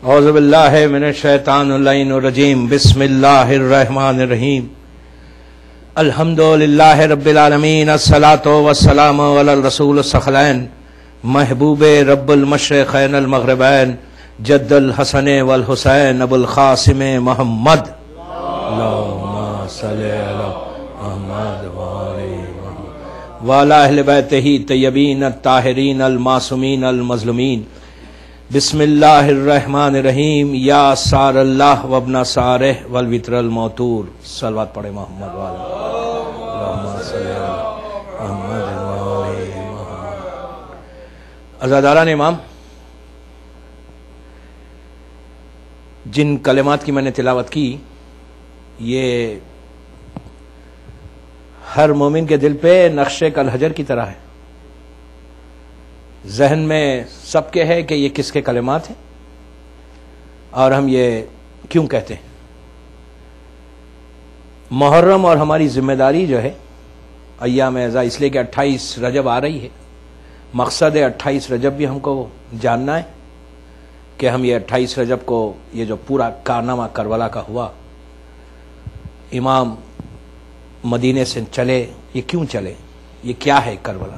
اعوذ باللہ من الشیطان اللعین الرجیم بسم اللہ الرحمن الرحیم الحمدللہ رب العالمین الصلاۃ والسلام علی الرسول الثقلین محبوب رب المشرقین المغربین جد الحسن والحسین ابو القاسم محمد اللہم صلی علی محمد وعلی اہل بیتہ طیبین الطاہرین المعصومین المظلومین بسم اللہ الرحمن الرحیم یا سار اللہ وابن سارہ والوتر الموتور صلوات پڑھے محمد والا اللہم صلی علی محمد وعلی محمد۔ عزاداران امام، جن کلمات کی میں نے تلاوت کی یہ ہر مومن کے دل پہ نقش کالحجر کی طرح ہے، ذہن میں سب کے ہے کہ یہ کس کے کلمات ہیں اور ہم یہ کیوں کہتے ہیں۔ محرم اور ہماری ذمہ داری جو ہے ایام اعزاء، اس لیے کہ 28 رجب آ رہی ہے، مقصد ہے 28 رجب بھی ہم کو جاننا ہے کہ ہم یہ 28 رجب کو یہ جو پورا کارنامہ کربلا کا ہوا، امام مدینے سے چلے، یہ کیوں چلے، یہ کیا ہے کربلا،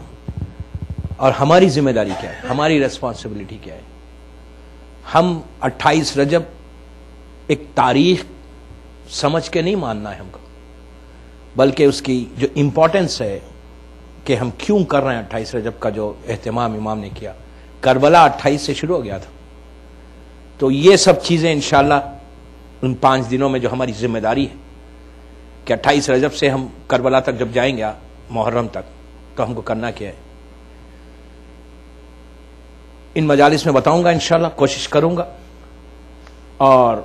اور ہماری ذمہ داری کیا ہے، ہماری ریسپانسبلٹی کیا ہے۔ ہم 28 رجب ایک تاریخ سمجھ کے نہیں ماننا ہے ہم کو، بلکہ اس کی جو امپورٹنس ہے کہ ہم کیوں کر رہے ہیں 28 رجب کا جو اہتمام امام نے کیا۔ کربلا 28 سے شروع ہو گیا تھا، تو یہ سب چیزیں انشاءاللہ ان 5 دنوں میں جو ہماری ذمہ داری ہے کہ 28 رجب سے ہم کربلا تک جب جائیں گے، محرم تک، تو ہم کو کرنا کیا ہے، ان مجالس میں بتاؤں گا انشاءاللہ، کوشش کروں گا۔ اور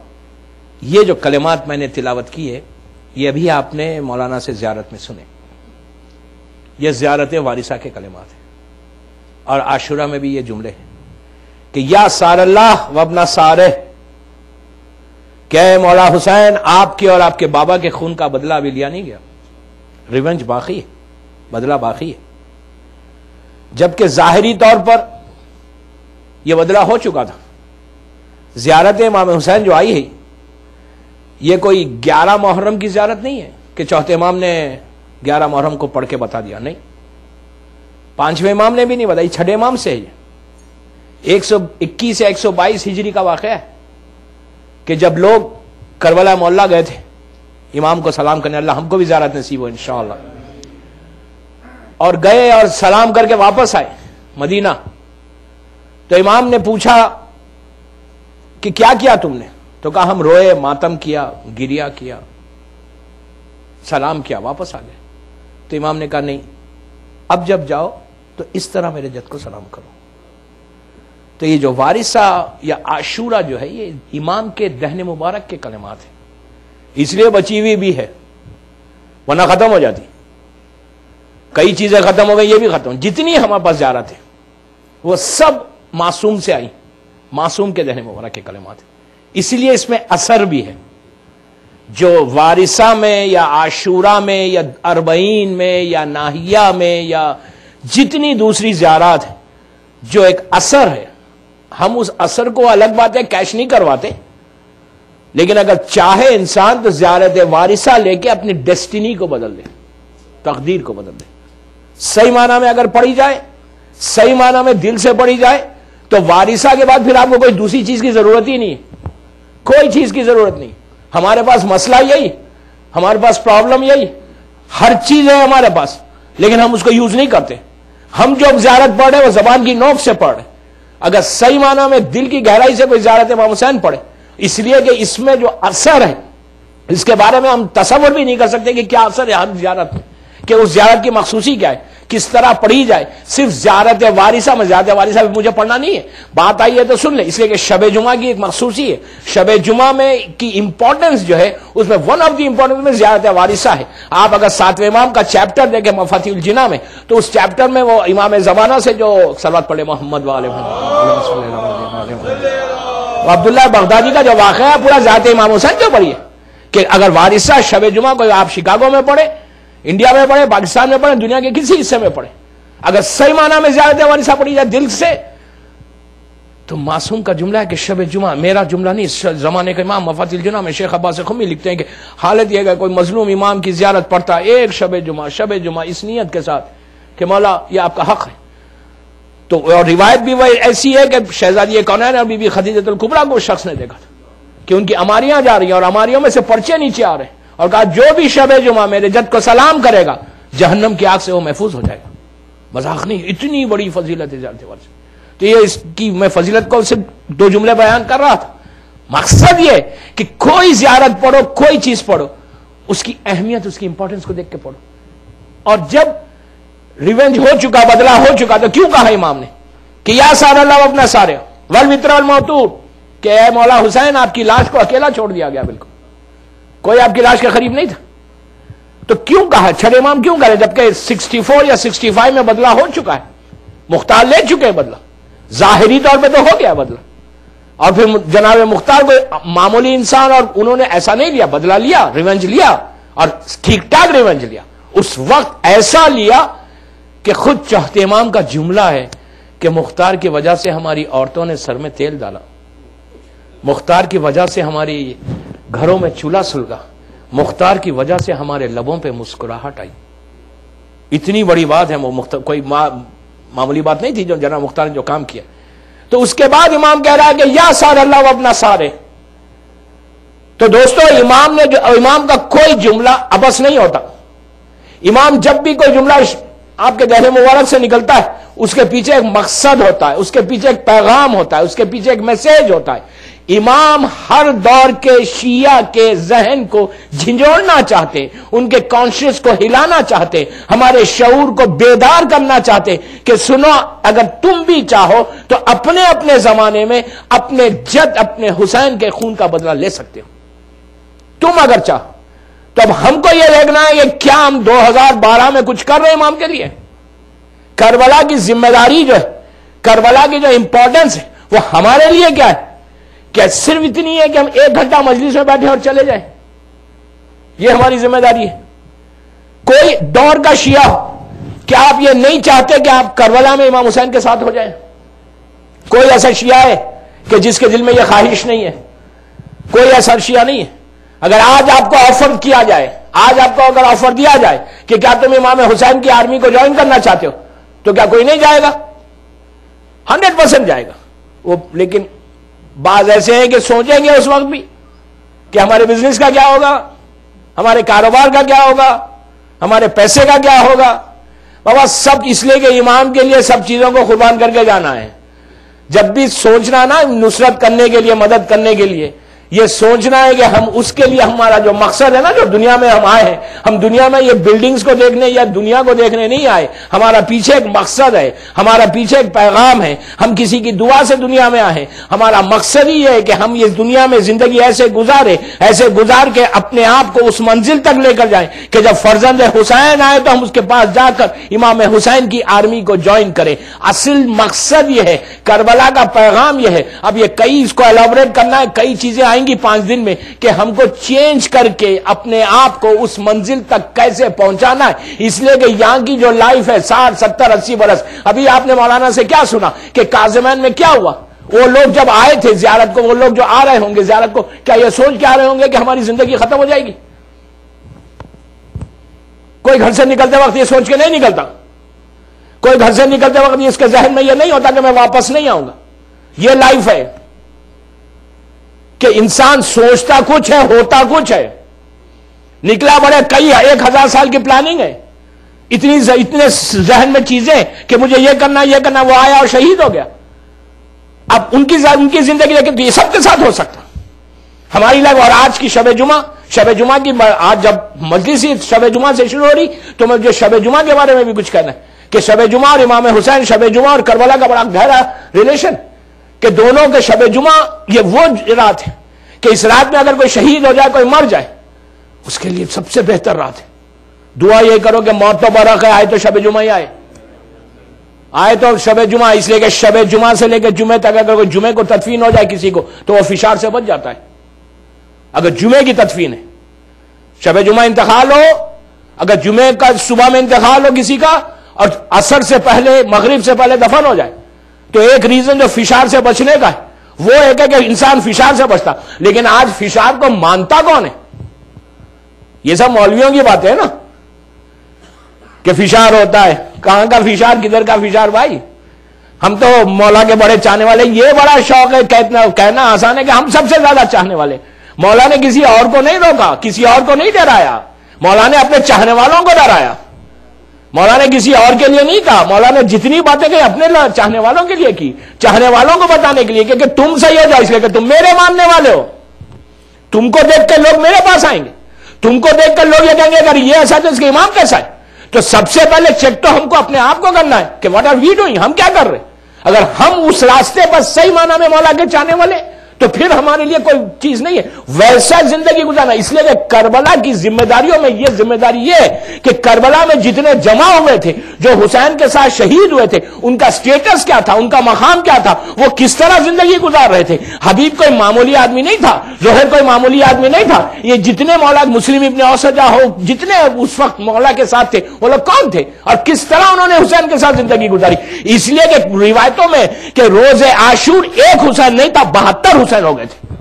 یہ جو کلمات میں نے تلاوت کی ہے یہ بھی آپ نے مولانا سے زیارت میں سنے، یہ زیارت وارثہ کے کلمات ہیں، اور عاشورہ میں بھی یہ جملے ہیں کہ یا سار اللہ وابن سارہ، کہ اے مولا حسین، آپ کے اور آپ کے بابا کے خون کا بدلہ ابھی لیا نہیں گیا، ریونج باقی ہے، بدلہ باقی ہے، جبکہ ظاہری طور پر یہ بدلہ ہو چکا تھا۔ زیارت امام حسین جو آئی ہے یہ کوئی 11 محرم کی زیارت نہیں ہے کہ چوتھے امام نے 11 محرم کو پڑھ کے بتا دیا، نہیں، 5ویں امام نے بھی نہیں بتائی، 6 امام سے ہے، 121 سے 122 ہجری کا واقعہ ہے کہ جب لوگ کربلا معلیٰ گئے تھے امام کو سلام کرنے، اللہ ہم کو بھی زیارت نصیب ہو انشاءاللہ، اور گئے اور سلام کر کے واپس آئے مدینہ، تو امام نے پوچھا کہ کیا کیا تم نے، تو کہا ہم روئے، ماتم کیا، گریا کیا، سلام کیا، واپس آ گئے۔ تو امام نے کہا نہیں، اب جب جاؤ تو اس طرح میرے جد کو سلام کرو۔ تو یہ جو وارثہ یا عاشورہ جو ہے یہ امام کے دہن مبارک کے کلمات ہیں، اس لیے بچی ہوئی بھی ہے، ورنہ ختم ہو جاتی، کئی چیزیں ختم ہو گئی، یہ بھی ختم، جتنی ہمارے پاس زیارت ہے وہ سب معصوم سے آئی، معصوم کے دہن مبارک کے کلمات ہیں، اس لیے اس میں اثر بھی ہے۔ جو وارثہ میں یا عاشورہ میں یا 40 میں یا ناہیہ میں یا جتنی دوسری زیارات ہیں، جو ایک اثر ہے، ہم اس اثر کو الگ بات ہے کیش نہیں کرواتے، لیکن اگر چاہے انسان تو زیارت وارثہ لے کے اپنی ڈیسٹینی کو بدل دے، تقدیر کو بدل دے، صحیح معنی میں اگر پڑھی جائے، صحیح معنی میں دل سے پڑھی جائے، تو وارثہ کے بعد پھر آپ کو کوئی دوسری چیز کی ضرورت ہی نہیں ہے، کوئی چیز کی ضرورت نہیں۔ ہمارے پاس مسئلہ یہی، ہمارے پاس پرابلم یہی، ہر چیز ہے ہمارے پاس، لیکن ہم اس کو یوز نہیں کرتے۔ ہم جو زیارت پڑھ رہے ہیں وہ زبان کی نوک سے پڑھ رہے ہیں، اگر صحیح معنی میں دل کی گہرائی سے کوئی زیارت امام حسین پڑھے، اس لیے کہ اس میں جو اثر ہے اس کے بارے میں ہم تصور بھی نہیں کر سکتے کہ کیا اثر ہے ہر زیارت میں، کہ اس زیارت کی مخصوصی کیا ہے، کس طرح پڑھی جائے۔ صرف زیارت وارثہ میں زیارت وارثہ بھی مجھے پڑھنا نہیں ہے، بات آئی ہے تو سن لیں، اس لیے کہ شب جمعہ کی ایک مخصوصی ہے، شب جمعہ میں کی امپورٹنس جو ہے اس میں ون آف دی امپورٹنس میں زیارت وارثہ ہے۔ آپ اگر 7ویں امام کا چیپٹر دیکھیں مفاتیح الجناح میں، تو اس چیپٹر میں وہ امام زمانہ سے جو صلوات پڑھے محمد والے عبداللہ بغدادی کا جو واقعہ ہے پورا زیارت امام حسین جو پڑھی ہے، کہ اگر وارثہ شب جمعہ کو آپ شکاگو میں پڑھے، انڈیا میں پڑھے، پاکستان میں پڑھے، دنیا کے کسی حصے میں پڑھے، اگر صحیح معنی میں زیارت وارثہ پڑھی جائے دل سے، تو معصوم کا جملہ ہے کہ شب جمعہ، میرا جملہ نہیں، اس زمانے کے امام مفاتیح الجناح میں شیخ عباس خمی لکھتے ہیں کہ حالت یہ ہے کہ کوئی مظلوم امام کی زیارت پڑتا ہے ایک شب جمعہ اس نیت کے ساتھ کہ مولا یہ آپ کا حق ہے. تو اور روایت بھی وہ ایسی ہے کہ شہزادی کونین اور بی بی خدیجہ الکبریٰ کو اس شخص نے دیکھا تھا کہ ان کی اماریاں جا رہی ہیں اور اماریوں میں سے پرچے نیچے آ رہے ہیں، اور کہا جو بھی شب جمعہ میرے جد کو سلام کرے گا جہنم کی آگ سے وہ محفوظ ہو جائے گا. مذاق نہیں، اتنی بڑی فضیلت ہے زیارت ورثہ. تو یہ اس کی میں فضیلت کو صرف 2 جملے بیان کر رہا تھا. مقصد یہ کہ کوئی زیارت پڑھو، کوئی چیز پڑھو، اس کی اہمیت، اس کی امپورٹنس کو دیکھ کے پڑھو. اور جب ریونج ہو چکا، بدلہ ہو چکا، تو کیوں کہا امام نے کہ یا سار اللہ اپنا سارے والوتر والموتور، کہ اے مولا حسین آپ کی لاش کو اکیلا چھوڑ دیا گیا، بالکل کوئی آپ کی لاش کے قریب نہیں تھا. تو کیوں کہا چھڑے امام کیوں کرے جبکہ 64 یا 65 میں بدلہ ہو چکا ہے، مختار لے چکے ہیں بدلہ، ظاہری طور پہ تو ہو گیا بدلہ. اور پھر جناب مختار کو معمولی انسان، اور انہوں نے ایسا نہیں لیا، بدلہ لیا، ریونج لیا، اور ٹھیک ٹھاک ریونج لیا. اس وقت ایسا لیا کہ خود چہتے امام کا جملہ ہے کہ مختار کی وجہ سے ہماری عورتوں نے سر میں تیل ڈالا، مختار کی وجہ سے ہماری گھروں میں چولہا سلگا، مختار کی وجہ سے ہمارے لبوں پہ مسکراہٹ آئی. اتنی بڑی بات ہے، کوئی معمولی بات نہیں تھی جو جناب مختار نے جو کام کیا. تو اس کے بعد امام کہہ رہا ہے کہ یا سار اللہ اپنا سارے. تو دوستو امام کا کوئی جملہ ابس نہیں ہوتا. امام جب بھی کوئی جملہ آپ کے دہن مبارک سے نکلتا ہے اس کے پیچھے ایک مقصد ہوتا ہے، اس کے پیچھے ایک پیغام ہوتا ہے، اس کے پیچھے ایک میسج ہوتا ہے. امام ہر دور کے شیعہ کے ذہن کو جھنجھوڑنا چاہتے، ان کے کانشیس کو ہلانا چاہتے، ہمارے شعور کو بیدار کرنا چاہتے کہ سنو، اگر تم بھی چاہو تو اپنے اپنے زمانے میں اپنے جد اپنے حسین کے خون کا بدلہ لے سکتے ہو، تم اگر چاہو. تو اب ہم کو یہ دیکھنا ہے کہ کیا ہم 2012 میں کچھ کر رہے ہیں امام کے لیے؟ کربلا کی ذمہ داری جو ہے، کربلا کی جو امپورٹنس ہے، وہ ہمارے لیے کیا ہے؟ کیا صرف اتنی ہے کہ ہم 1 گھنٹہ مجلس میں بیٹھے اور چلے جائیں؟ یہ ہماری ذمہ داری ہے. کوئی دور کا شیعہ ہو، کیا آپ یہ نہیں چاہتے کہ آپ کربلا میں امام حسین کے ساتھ ہو جائیں؟ کوئی ایسا شیعہ ہے کہ جس کے دل میں یہ خواہش نہیں ہے؟ کوئی ایسا شیعہ نہیں ہے. اگر آج آپ کو آفر کیا جائے، آج آپ کو اگر آفر دیا جائے کہ کیا تم امام حسین کی آرمی کو جوائن کرنا چاہتے ہو، تو کیا کوئی نہیں جائے گا؟ 100% جائے گا وہ. لیکن بعض ایسے ہیں کہ سوچیں گے اس وقت بھی کہ ہمارے بزنس کا کیا ہوگا، ہمارے کاروبار کا کیا ہوگا، ہمارے پیسے کا کیا ہوگا. بابا سب اس لیے کہ امام کے لیے سب چیزوں کو قربان کر کے جانا ہے. جب بھی سوچنا نا نصرت کرنے کے لیے، مدد کرنے کے لیے، یہ سوچنا ہے کہ ہم اس کے لیے ہمارا جو مقصد ہے نا، جو دنیا میں ہم آئے ہیں، ہم دنیا میں یہ بلڈنگز کو دیکھنے یا دنیا کو دیکھنے نہیں آئے. ہمارا پیچھے ایک مقصد ہے، ہمارا پیچھے ایک پیغام ہے. ہم کسی کی دعا سے دنیا میں آئے ہیں. ہمارا مقصد ہی ہے کہ ہم اس دنیا میں زندگی ایسے گزار کے اپنے آپ کو اس منزل تک لے کر جائیں کہ جب فرزند حسین آئے تو ہم اس کے پاس جا کر امام حسین کی آرمی کو جوائن کریں. اصل مقصد یہ ہے، کربلا کا پیغام یہ ہے. اب یہ کئی اس کو الیبوریٹ کرنا ہے، کئی چیزیں آئیں گی 5 دن میں کہ ہم کو چینج کر کے اپنے آپ کو اس منزل تک کیسے پہنچانا ہے. اس لیے کہ یہاں کی جو لائف ہے 60 70 80 برس، ابھی آپ نے مولانا سے کیا سنا کہ کاظمین میں کیا ہوا. وہ لوگ جب آئے تھے زیارت کو، وہ لوگ جو آ رہے ہوں گے زیارت کو، کیا یہ سوچ کے آ رہے ہوں گے کہ ہماری زندگی ختم ہو جائے گی؟ کوئی گھر سے نکلتے وقت یہ سوچ کے نہیں نکلتا. کوئی گھر سے نکلتے وقت اس کے ذہن میں یہ نہیں ہوتا کہ میں واپس نہیں آؤں گا. یہ لائف ہے کہ انسان سوچتا کچھ ہے، ہوتا کچھ ہے. نکلا بڑے کئی 1000 سال کی پلاننگ ہے، اتنے ذہن میں چیزیں کہ مجھے یہ کرنا، وہ آیا اور شہید ہو گیا. اب ان کی زندگی لیکن یہ سب کے ساتھ ہو سکتا ہماری لائف. اور آج کی شب جمعہ کی آج جب مجلس شب جمعہ سے شروع ہو رہی تو مجھے شب جمعہ کے بارے میں بھی کچھ کہنا ہے کہ شب جمعہ اور امام حسین، شب جمعہ اور کربلا کا بڑا گہرا ریلیشن، کہ دونوں کے شب جمعہ یہ وہ رات ہے کہ اس رات میں اگر کوئی شہید ہو جائے، کوئی مر جائے، اس کے لیے سب سے بہتر رات ہے. دعا یہ کرو کہ موت تو برق ہے، آئے تو شب جمعہ ہی آئے تو شب جمعہ. اس لیے کہ شب جمعہ سے لے کے جمعے تک اگر کوئی جمعے کو تدفین ہو جائے کسی کو تو وہ فشار سے بچ جاتا ہے. اگر جمعے کی تدفین ہے، شب جمعہ انتقال ہو، اگر جمعے کا صبح میں انتقال ہو کسی کا اور عصر سے پہلے، مغرب سے پہلے دفن ہو جائے تو ایک ریزن جو فشار سے بچنے کا ہے وہ ایک ہے کہ انسان فشار سے بچتا، لیکن آج فشار کو مانتا کون ہے؟ یہ سب مولویوں کی باتیں ہیں نا کہ فشار ہوتا ہے. کہاں کا فشار، کدھر کا فشار بھائی؟ ہم تو مولا کے بڑے چاہنے والے. یہ بڑا شوق ہے کہنا آسان ہے کہ ہم سب سے زیادہ چاہنے والے. مولا نے کسی اور کو نہیں روکا، کسی اور کو نہیں ڈرایا، مولا نے اپنے چاہنے والوں کو ڈرایا. مولا نے کسی اور کے لیے نہیں کہا. مولا نے جتنی باتیں کہی اپنے چاہنے والوں کے لیے کی، چاہنے والوں کو بتانے کے لیے کہ تم صحیح ہو جاؤ، اس لیے کہ تم میرے ماننے والے ہو. تم کو دیکھ کر لوگ میرے پاس آئیں گے، تم کو دیکھ کر لوگ یہ کہیں گے اگر یہ ایسا تو اس کے امام کیسا ہے. تو سب سے پہلے چیک تو ہم کو اپنے آپ کو کرنا ہے کہ واٹ آر وی ڈوئنگ، ہم کیا کر رہے ہیں. اگر ہم اس راستے پر صحیح معنی میں مولا کے چاہنے والے تو پھر ہمارے لیے کوئی چیز نہیں ہے ویسا زندگی گزارنا. اس لیے کہ کربلا کی ذمہ داریوں میں یہ ذمہ داری یہ ہے کہ کربلا میں جتنے جمع ہوئے تھے، جو حسین کے ساتھ شہید ہوئے تھے، ان کا سٹیٹس کیا تھا، ان کا مقام کیا تھا، وہ کس طرح زندگی گزار رہے تھے. حبیب کوئی معمولی آدمی نہیں تھا، زہر کوئی معمولی آدمی نہیں تھا. یہ جتنے مولا مسلم ابن اوسجہ ہو، جتنے اس وقت مولا کے ساتھ تھے، وہ لوگ کون تھے اور کس طرح انہوں نے حسین کے ساتھ زندگی گزاری. اس لیے کہ روایتوں میں کہ روز عاشور ایک حسین نہیں تھا، 72 حسین ہو گئے تھے.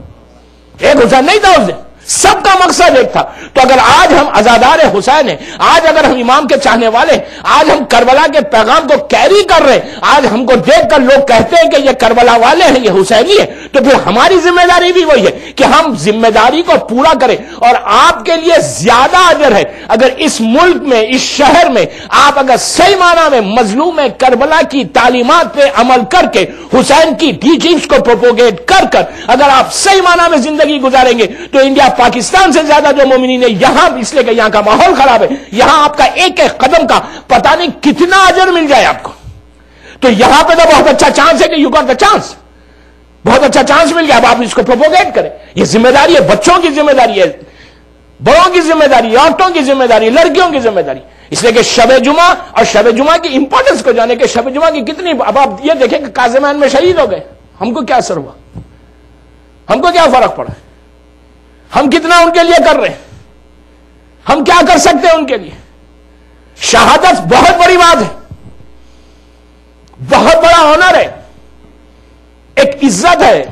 ایک حسین نہیں تھا اس دن، سب کا مقصد ایک تھا. تو اگر آج ہم عزادار حسین ہیں، آج اگر ہم امام کے چاہنے والے ہیں، آج ہم کربلا کے پیغام کو کیری کر رہے ہیں، آج ہم کو دیکھ کر لوگ کہتے ہیں کہ یہ کربلا والے ہیں، یہ حسینی ہے، تو پھر ہماری ذمہ داری بھی وہی ہے کہ ہم ذمہ داری کو پورا کریں. اور آپ کے لیے زیادہ اجر ہے اگر اس ملک میں، اس شہر میں آپ اگر صحیح معنی میں مظلوم کربلا کی تعلیمات پہ عمل کر کے، حسین کی ٹیچنگز کو پروپوگیٹ کر کر اگر آپ صحیح معنی میں زندگی گزاریں گے تو انڈیا پاکستان سے زیادہ جو مومنین ہے یہاں، اس لیے کہ یہاں کا ماحول خراب ہے، یہاں آپ کا ایک ایک قدم کا پتہ نہیں کتنا اجر مل جائے آپ کو. تو یہاں پہ تو بہت اچھا چانس ہے کہ یو گاٹ دا چانس، بہت اچھا چانس مل گیا. اب آپ اس کو پروپوگیٹ کریں. یہ ذمہ داری ہے، بچوں کی ذمہ داری ہے، بڑوں کی ذمہ داری، عورتوں کی ذمہ داری، لڑکیوں کی ذمہ داری. اس لیے کہ شب جمعہ اور شب جمعہ کی امپورٹنس کو جانے کہ شب جمعہ کی کتنی. اب آپ یہ دیکھیں کہ کاظمین میں شہید ہو گئے، ہم کو کیا اثر ہوا، ہم کو کیا فرق پڑا، ہم کتنا ان کے لیے کر رہے ہیں، ہم کیا کر سکتے ہیں ان کے لیے. شہادت بہت بڑی بات ہے، بہت بڑا آنر ہے، ایک عزت ہے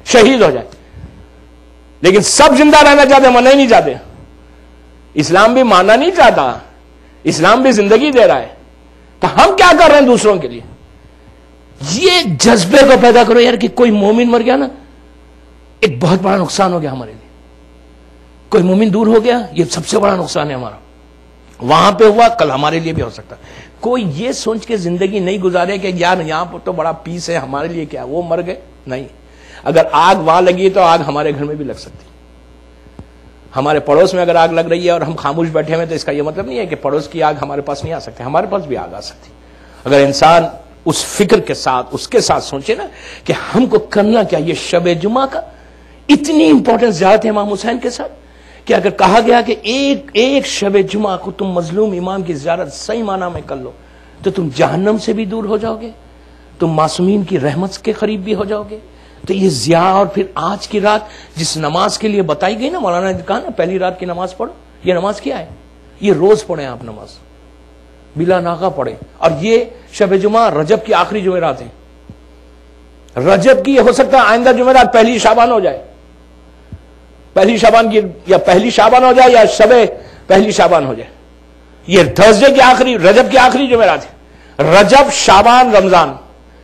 شہید ہو جائے. لیکن سب زندہ رہنا چاہتے، مرنا ہی نہیں چاہتے. اسلام بھی ماننا نہیں چاہتا، اسلام بھی زندگی دے رہا ہے. تو ہم کیا کر رہے ہیں دوسروں کے لیے؟ یہ جذبے کو پیدا کرو یار کہ کوئی مومن مر گیا نا، ایک بہت بڑا نقصان ہو گیا ہمارے لیے. کوئی مومن دور ہو گیا، یہ سب سے بڑا نقصان ہے ہمارا. وہاں پہ ہوا، کل ہمارے لیے بھی ہو سکتا. کوئی یہ سوچ کے زندگی نہیں گزارے کہ یار یہاں پر تو بڑا پیس ہے، ہمارے لیے کیا، وہ مر گئے. نہیں، اگر آگ وہاں لگی تو آگ ہمارے گھر میں بھی لگ سکتی. ہمارے پڑوس میں اگر آگ لگ رہی ہے اور ہم خاموش بیٹھے ہوئے تو اس کا یہ مطلب نہیں ہے کہ پڑوس کی آگ ہمارے پاس نہیں آ سکتی، ہمارے پاس بھی آگ آ سکتی. اگر انسان اس فکر کے ساتھ، اس کے ساتھ سوچے نا کہ ہم کو کرنا کیا. یہ شب جمعہ کا اتنی امپورٹنس زیادہ ہے امام حسین کے ساتھ کہ اگر کہا گیا کہ ایک شب جمعہ کو تم مظلوم امام کی زیارت صحیح معنی میں کر لو تو تم جہنم سے بھی دور ہو جاؤ گے، تم معصومین کی رحمت کے قریب بھی ہو جاؤ گے. تو یہ ضیاء. اور پھر آج کی رات جس نماز کے لیے بتائی گئی نا، مولانا نے کہا نا پہلی رات کی نماز پڑھو. یہ نماز کیا ہے؟ یہ روز پڑھیں آپ نماز، بلا ناغہ پڑھیں. اور یہ شب جمعہ رجب کی آخری جمعرات ہیں. رجب کی ہو سکتا ہے آئندہ جمعرات پہلی شعبان ہو جائے، پہلی شعبان کی، یا پہلی شعبان ہو جائے یا شب پہلی شعبان ہو جائے. یہ تھرسڈے کی آخری، رجب کی آخری جمعرات ہے. رجب، شعبان، رمضان،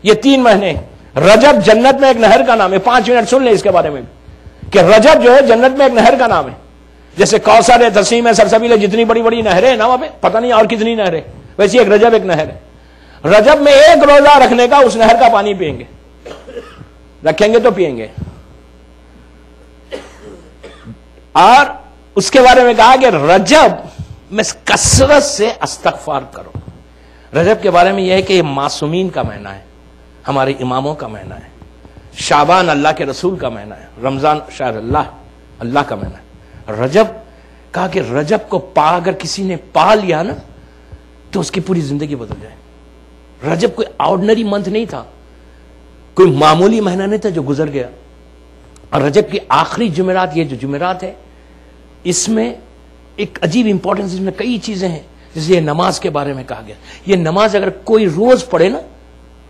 یہ 3 مہینے. رجب جنت میں ایک نہر کا نام ہے. 5 منٹ سن لیں اس کے بارے میں کہ رجب جو ہے جنت میں ایک نہر کا نام ہے. جیسے کوثر ہے، تسیم ہے، سرسبیل ہے، جتنی بڑی بڑی نہریں ہیں نا وہاں پہ، پتہ نہیں اور کتنی نہریں، ویسے ایک رجب ایک نہر ہے. رجب میں ایک روزہ رکھنے کا اس نہر کا پانی پئیں گے، رکھیں گے تو پئیں گے. اور اس کے بارے میں کہا کہ رجب میں کثرت سے استغفار کرو. رجب کے بارے میں یہ ہے کہ یہ معصومین کا مہینہ ہے، ہمارے اماموں کا مہینہ ہے. شعبان اللہ کے رسول کا مہینہ ہے. رمضان شاید اللہ کا مہینہ ہے. رجب کہا کہ رجب کو اگر کسی نے پا لیا نا تو اس کی پوری زندگی بدل جائے. رجب کوئی آرڈنری منتھ نہیں تھا، کوئی معمولی مہینہ نہیں تھا جو گزر گیا. اور رجب کی آخری جمعرات، یہ جو جمعرات ہے، اس میں ایک عجیب امپورٹنس، اس میں کئی چیزیں ہیں. جیسے یہ نماز کے بارے میں کہا گیا، یہ نماز اگر کوئی روز پڑھے نا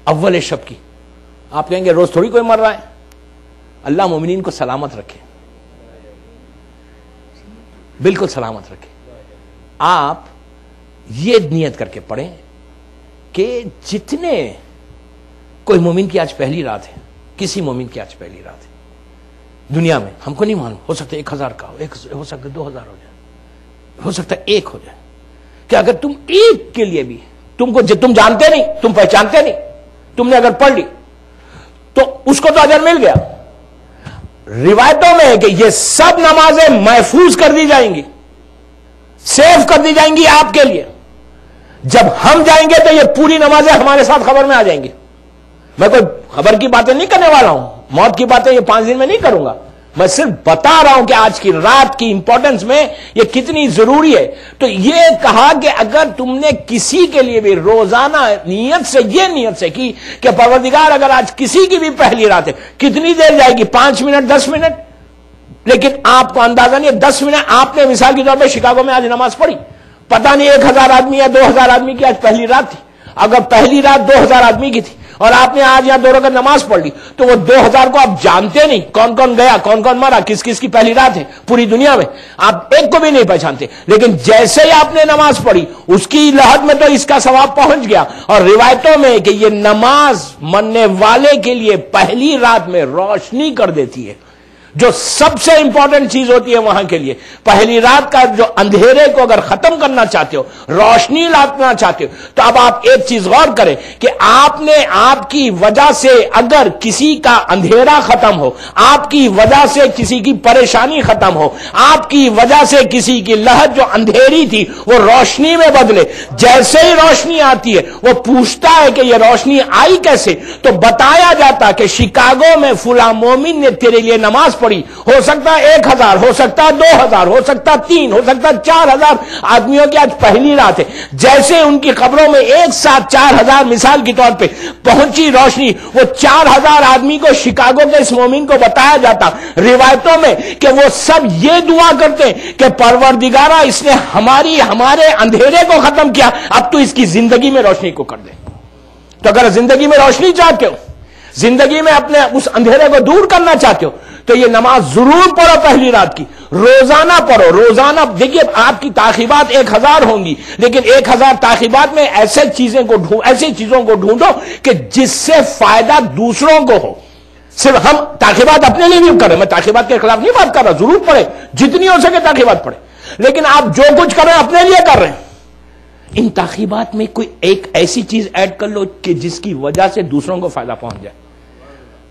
اول شب کی، آپ کہیں گے روز تھوڑی کوئی مر رہا ہے. اللہ مومنین کو سلامت رکھے, بالکل سلامت رکھے. آپ یہ نیت کر کے پڑھیں کہ جتنے کوئی مومن کی آج پہلی رات ہے, کسی مومن کی آج پہلی رات ہے دنیا میں, ہم کو نہیں معلوم, ہو سکتا ہے 1000 کا ہو سکتا ہے 2000 ہو جائے, ہو سکتا ہے 1 ہو جائے, کہ اگر تم ایک کے لیے بھی تم جانتے نہیں, تم پہچانتے نہیں, تم نے اگر پڑھ لی تو اس کو تو اجر مل گیا. روایتوں میں ہے کہ یہ سب نمازیں محفوظ کر دی جائیں گی, سیف کر دی جائیں گی آپ کے لیے. جب ہم جائیں گے تو یہ پوری نمازیں ہمارے ساتھ خبر میں آ جائیں گی. میں کوئی خبر کی باتیں نہیں کرنے والا ہوں, موت کی باتیں یہ 5 دن میں نہیں کروں گا, میں صرف بتا رہا ہوں کہ آج کی رات کی امپورٹنس میں یہ کتنی ضروری ہے. تو یہ کہا کہ اگر تم نے کسی کے لیے بھی روزانہ نیت سے کی کہ پروردگار اگر آج کسی کی بھی پہلی رات ہے, کتنی دیر جائے گی, 5 منٹ 10 منٹ, لیکن آپ کو اندازہ نہیں ہے 10 منٹ. آپ نے مثال کے طور پہ شکاگو میں آج نماز پڑھی, پتہ نہیں 1000 آدمی یا 2000 آدمی کی آج پہلی رات تھی. اگر پہلی رات 2000 آدمی کی تھی اور آپ نے آج یہاں 2 رکعت نماز پڑھ لی تو وہ 2000 کو آپ جانتے نہیں, کون کون گیا, کون کون مرا, کس کس کی پہلی رات ہے پوری دنیا میں, آپ ایک کو بھی نہیں پہچانتے. لیکن جیسے ہی آپ نے نماز پڑھی اس کی لحد میں تو اس کا ثواب پہنچ گیا. اور روایتوں میں کہ یہ نماز مرنے والے کے لیے پہلی رات میں روشنی کر دیتی ہے, جو سب سے امپورٹنٹ چیز ہوتی ہے وہاں کے لیے. پہلی رات کا جو اندھیرے کو اگر ختم کرنا چاہتے ہو, روشنی لانا چاہتے ہو, تو اب آپ ایک چیز غور کریں کہ آپ کی وجہ سے اگر کسی کا اندھیرا ختم ہو, آپ کی وجہ سے کسی کی پریشانی ختم ہو, آپ کی وجہ سے کسی کی لہد جو اندھیری تھی وہ روشنی میں بدلے, جیسے ہی روشنی آتی ہے وہ پوچھتا ہے کہ یہ روشنی آئی کیسے, تو بتایا جاتا کہ شکاگو میں فلاں مومن نے تیرے لیے نماز پڑھی, ہو سکتا ہے 1000, ہو سکتا ہے 2000, ہو سکتا ہے 3, ہو سکتا ہے 4000 آدمیوں کی آج پہلی رات ہے. جیسے ان کی قبروں میں ایک ساتھ 4000 مثال کے طور پہ پہنچی روشنی, وہ 4000 آدمی کو شکاگو کے اس مومن کو بتایا جاتا روایتوں میں کہ وہ سب یہ دعا کرتے کہ پروردگارا اس نے ہمارے اندھیرے کو ختم کیا, اب تو اس کی زندگی میں روشنی کو کر دے. تو اگر زندگی میں روشنی چاہتے ہو, زندگی میں اپنے اس اندھیرے کو دور کرنا چاہتے ہو, تو یہ نماز ضرور پڑھو پہلی رات کی, روزانہ پڑھو, روزانہ. دیکھیے آپ کی تعقیبات 1000 ہوں گی, لیکن 1000 تعقیبات میں ایسی چیزوں کو ڈھونڈو کہ جس سے فائدہ دوسروں کو ہو. صرف ہم تعقیبات اپنے لیے بھی کریں, میں تعقیبات کے خلاف نہیں بات کر رہا, ضرور پڑھے, جتنی ہو سکے تعقیبات پڑھے, لیکن آپ جو کچھ کر رہے ہیں اپنے لیے کر رہے ہیں. ان تعقیبات میں کوئی ایک ایسی چیز ایڈ کر لو کہ جس کی وجہ سے دوسروں کو فائدہ پہنچ جائے.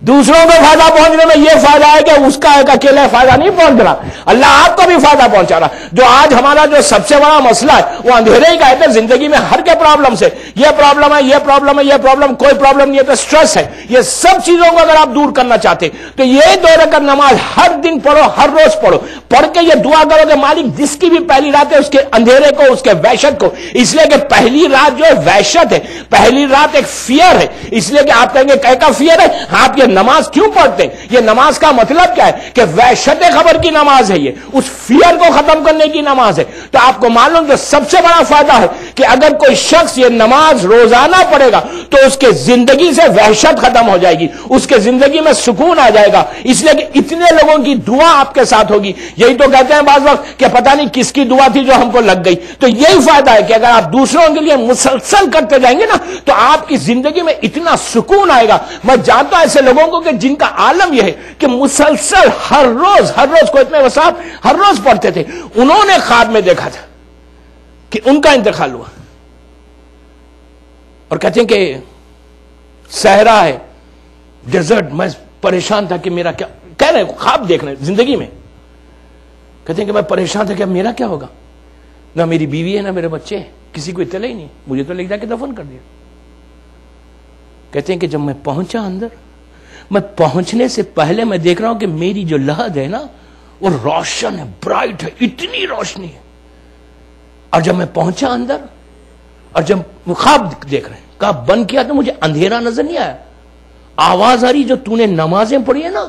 دوسروں کو فائدہ پہنچنے میں یہ فائدہ ہے کہ اس کا ایک اکیلا فائدہ نہیں پہنچ رہا, اللہ آپ کو بھی فائدہ پہنچا رہا. جو آج ہمارا جو سب سے بڑا مسئلہ ہے وہ اندھیرے ہی کا ہے. زندگی میں ہر کے پرابلم سے, یہ پرابلم ہے, یہ پرابلم ہے, یہ پرابلم, کوئی پرابلم نہیں ہے تو سٹریس ہے. یہ سب چیزوں کو اگر آپ دور کرنا چاہتے تو یہ 2 رکعت نماز ہر دن پڑھو, ہر روز پڑھو. پڑھ کے یہ دعا کرو کہ مالک جس کی بھی پہلی رات ہے اس کے اندھیرے کو, اس کے وحشت کو, اس لیے کہ پہلی رات جو ہے وحشت ہے, پہلی رات ایک فیئر ہے. اس لیے کہ آپ کہیں گے کیا فیئر ہے, آپ یہ نماز کیوں پڑھتے ہیں, یہ نماز کا مطلب کیا ہے کہ وحشت خبر کی نماز ہے, یہ اس فیئر کو ختم کرنے کی نماز ہے. تو آپ کو معلوم کہ سب سے بڑا فائدہ ہے کہ اگر کوئی شخص یہ نماز روزانہ پڑھے گا تو اس کے زندگی سے وحشت ختم ہو جائے گی, اس کے زندگی میں سکون آ جائے گا. اس لیے کہ اتنے لوگوں کی دعا آپ کے ساتھ ہوگی. یہی تو کہتے ہیں بعض وقت کہ پتہ نہیں کس کی دعا تھی جو ہم کو لگ گئی. تو یہی فائدہ ہے کہ اگر آپ دوسروں کے لیے مسلسل کرتے جائیں گے نا تو آپ کی زندگی میں اتنا سکون آئے گا. میں جانتا ہوں ایسے لوگوں کو کہ جن کا عالم یہ ہے کہ مسلسل ہر روز کو اتنے وسعت ہر روز پڑھتے تھے. انہوں نے خواب میں دیکھا تھا کہ ان کا انتقال ہوا اور کہتے ہیں کہ صحرا ہے, ڈیزرٹ, میں پریشان تھا کہ میرا کیا, کہہ رہے ہیں خواب دیکھ رہے ہیں زندگی میں, کہتے ہیں کہ میں پریشان تھا کہ میرا کیا ہوگا, نہ میری بیوی ہے نہ میرے بچے, کسی کو اطلاع ہی نہیں, مجھے تو لے جا کے دفن کر دیا. کہتے ہیں کہ جب میں پہنچا اندر, میں پہنچنے سے پہلے میں دیکھ رہا ہوں کہ میری جو لحد ہے نا وہ روشن ہے, برائٹ ہے, اتنی روشنی ہے. اور جب میں پہنچا اندر اور جب خواب دیکھ رہے ہیں, کہا بند کیا تو مجھے اندھیرا نظر نہیں آیا, آواز آ رہی جو تو نے نمازیں پڑھی ہے نا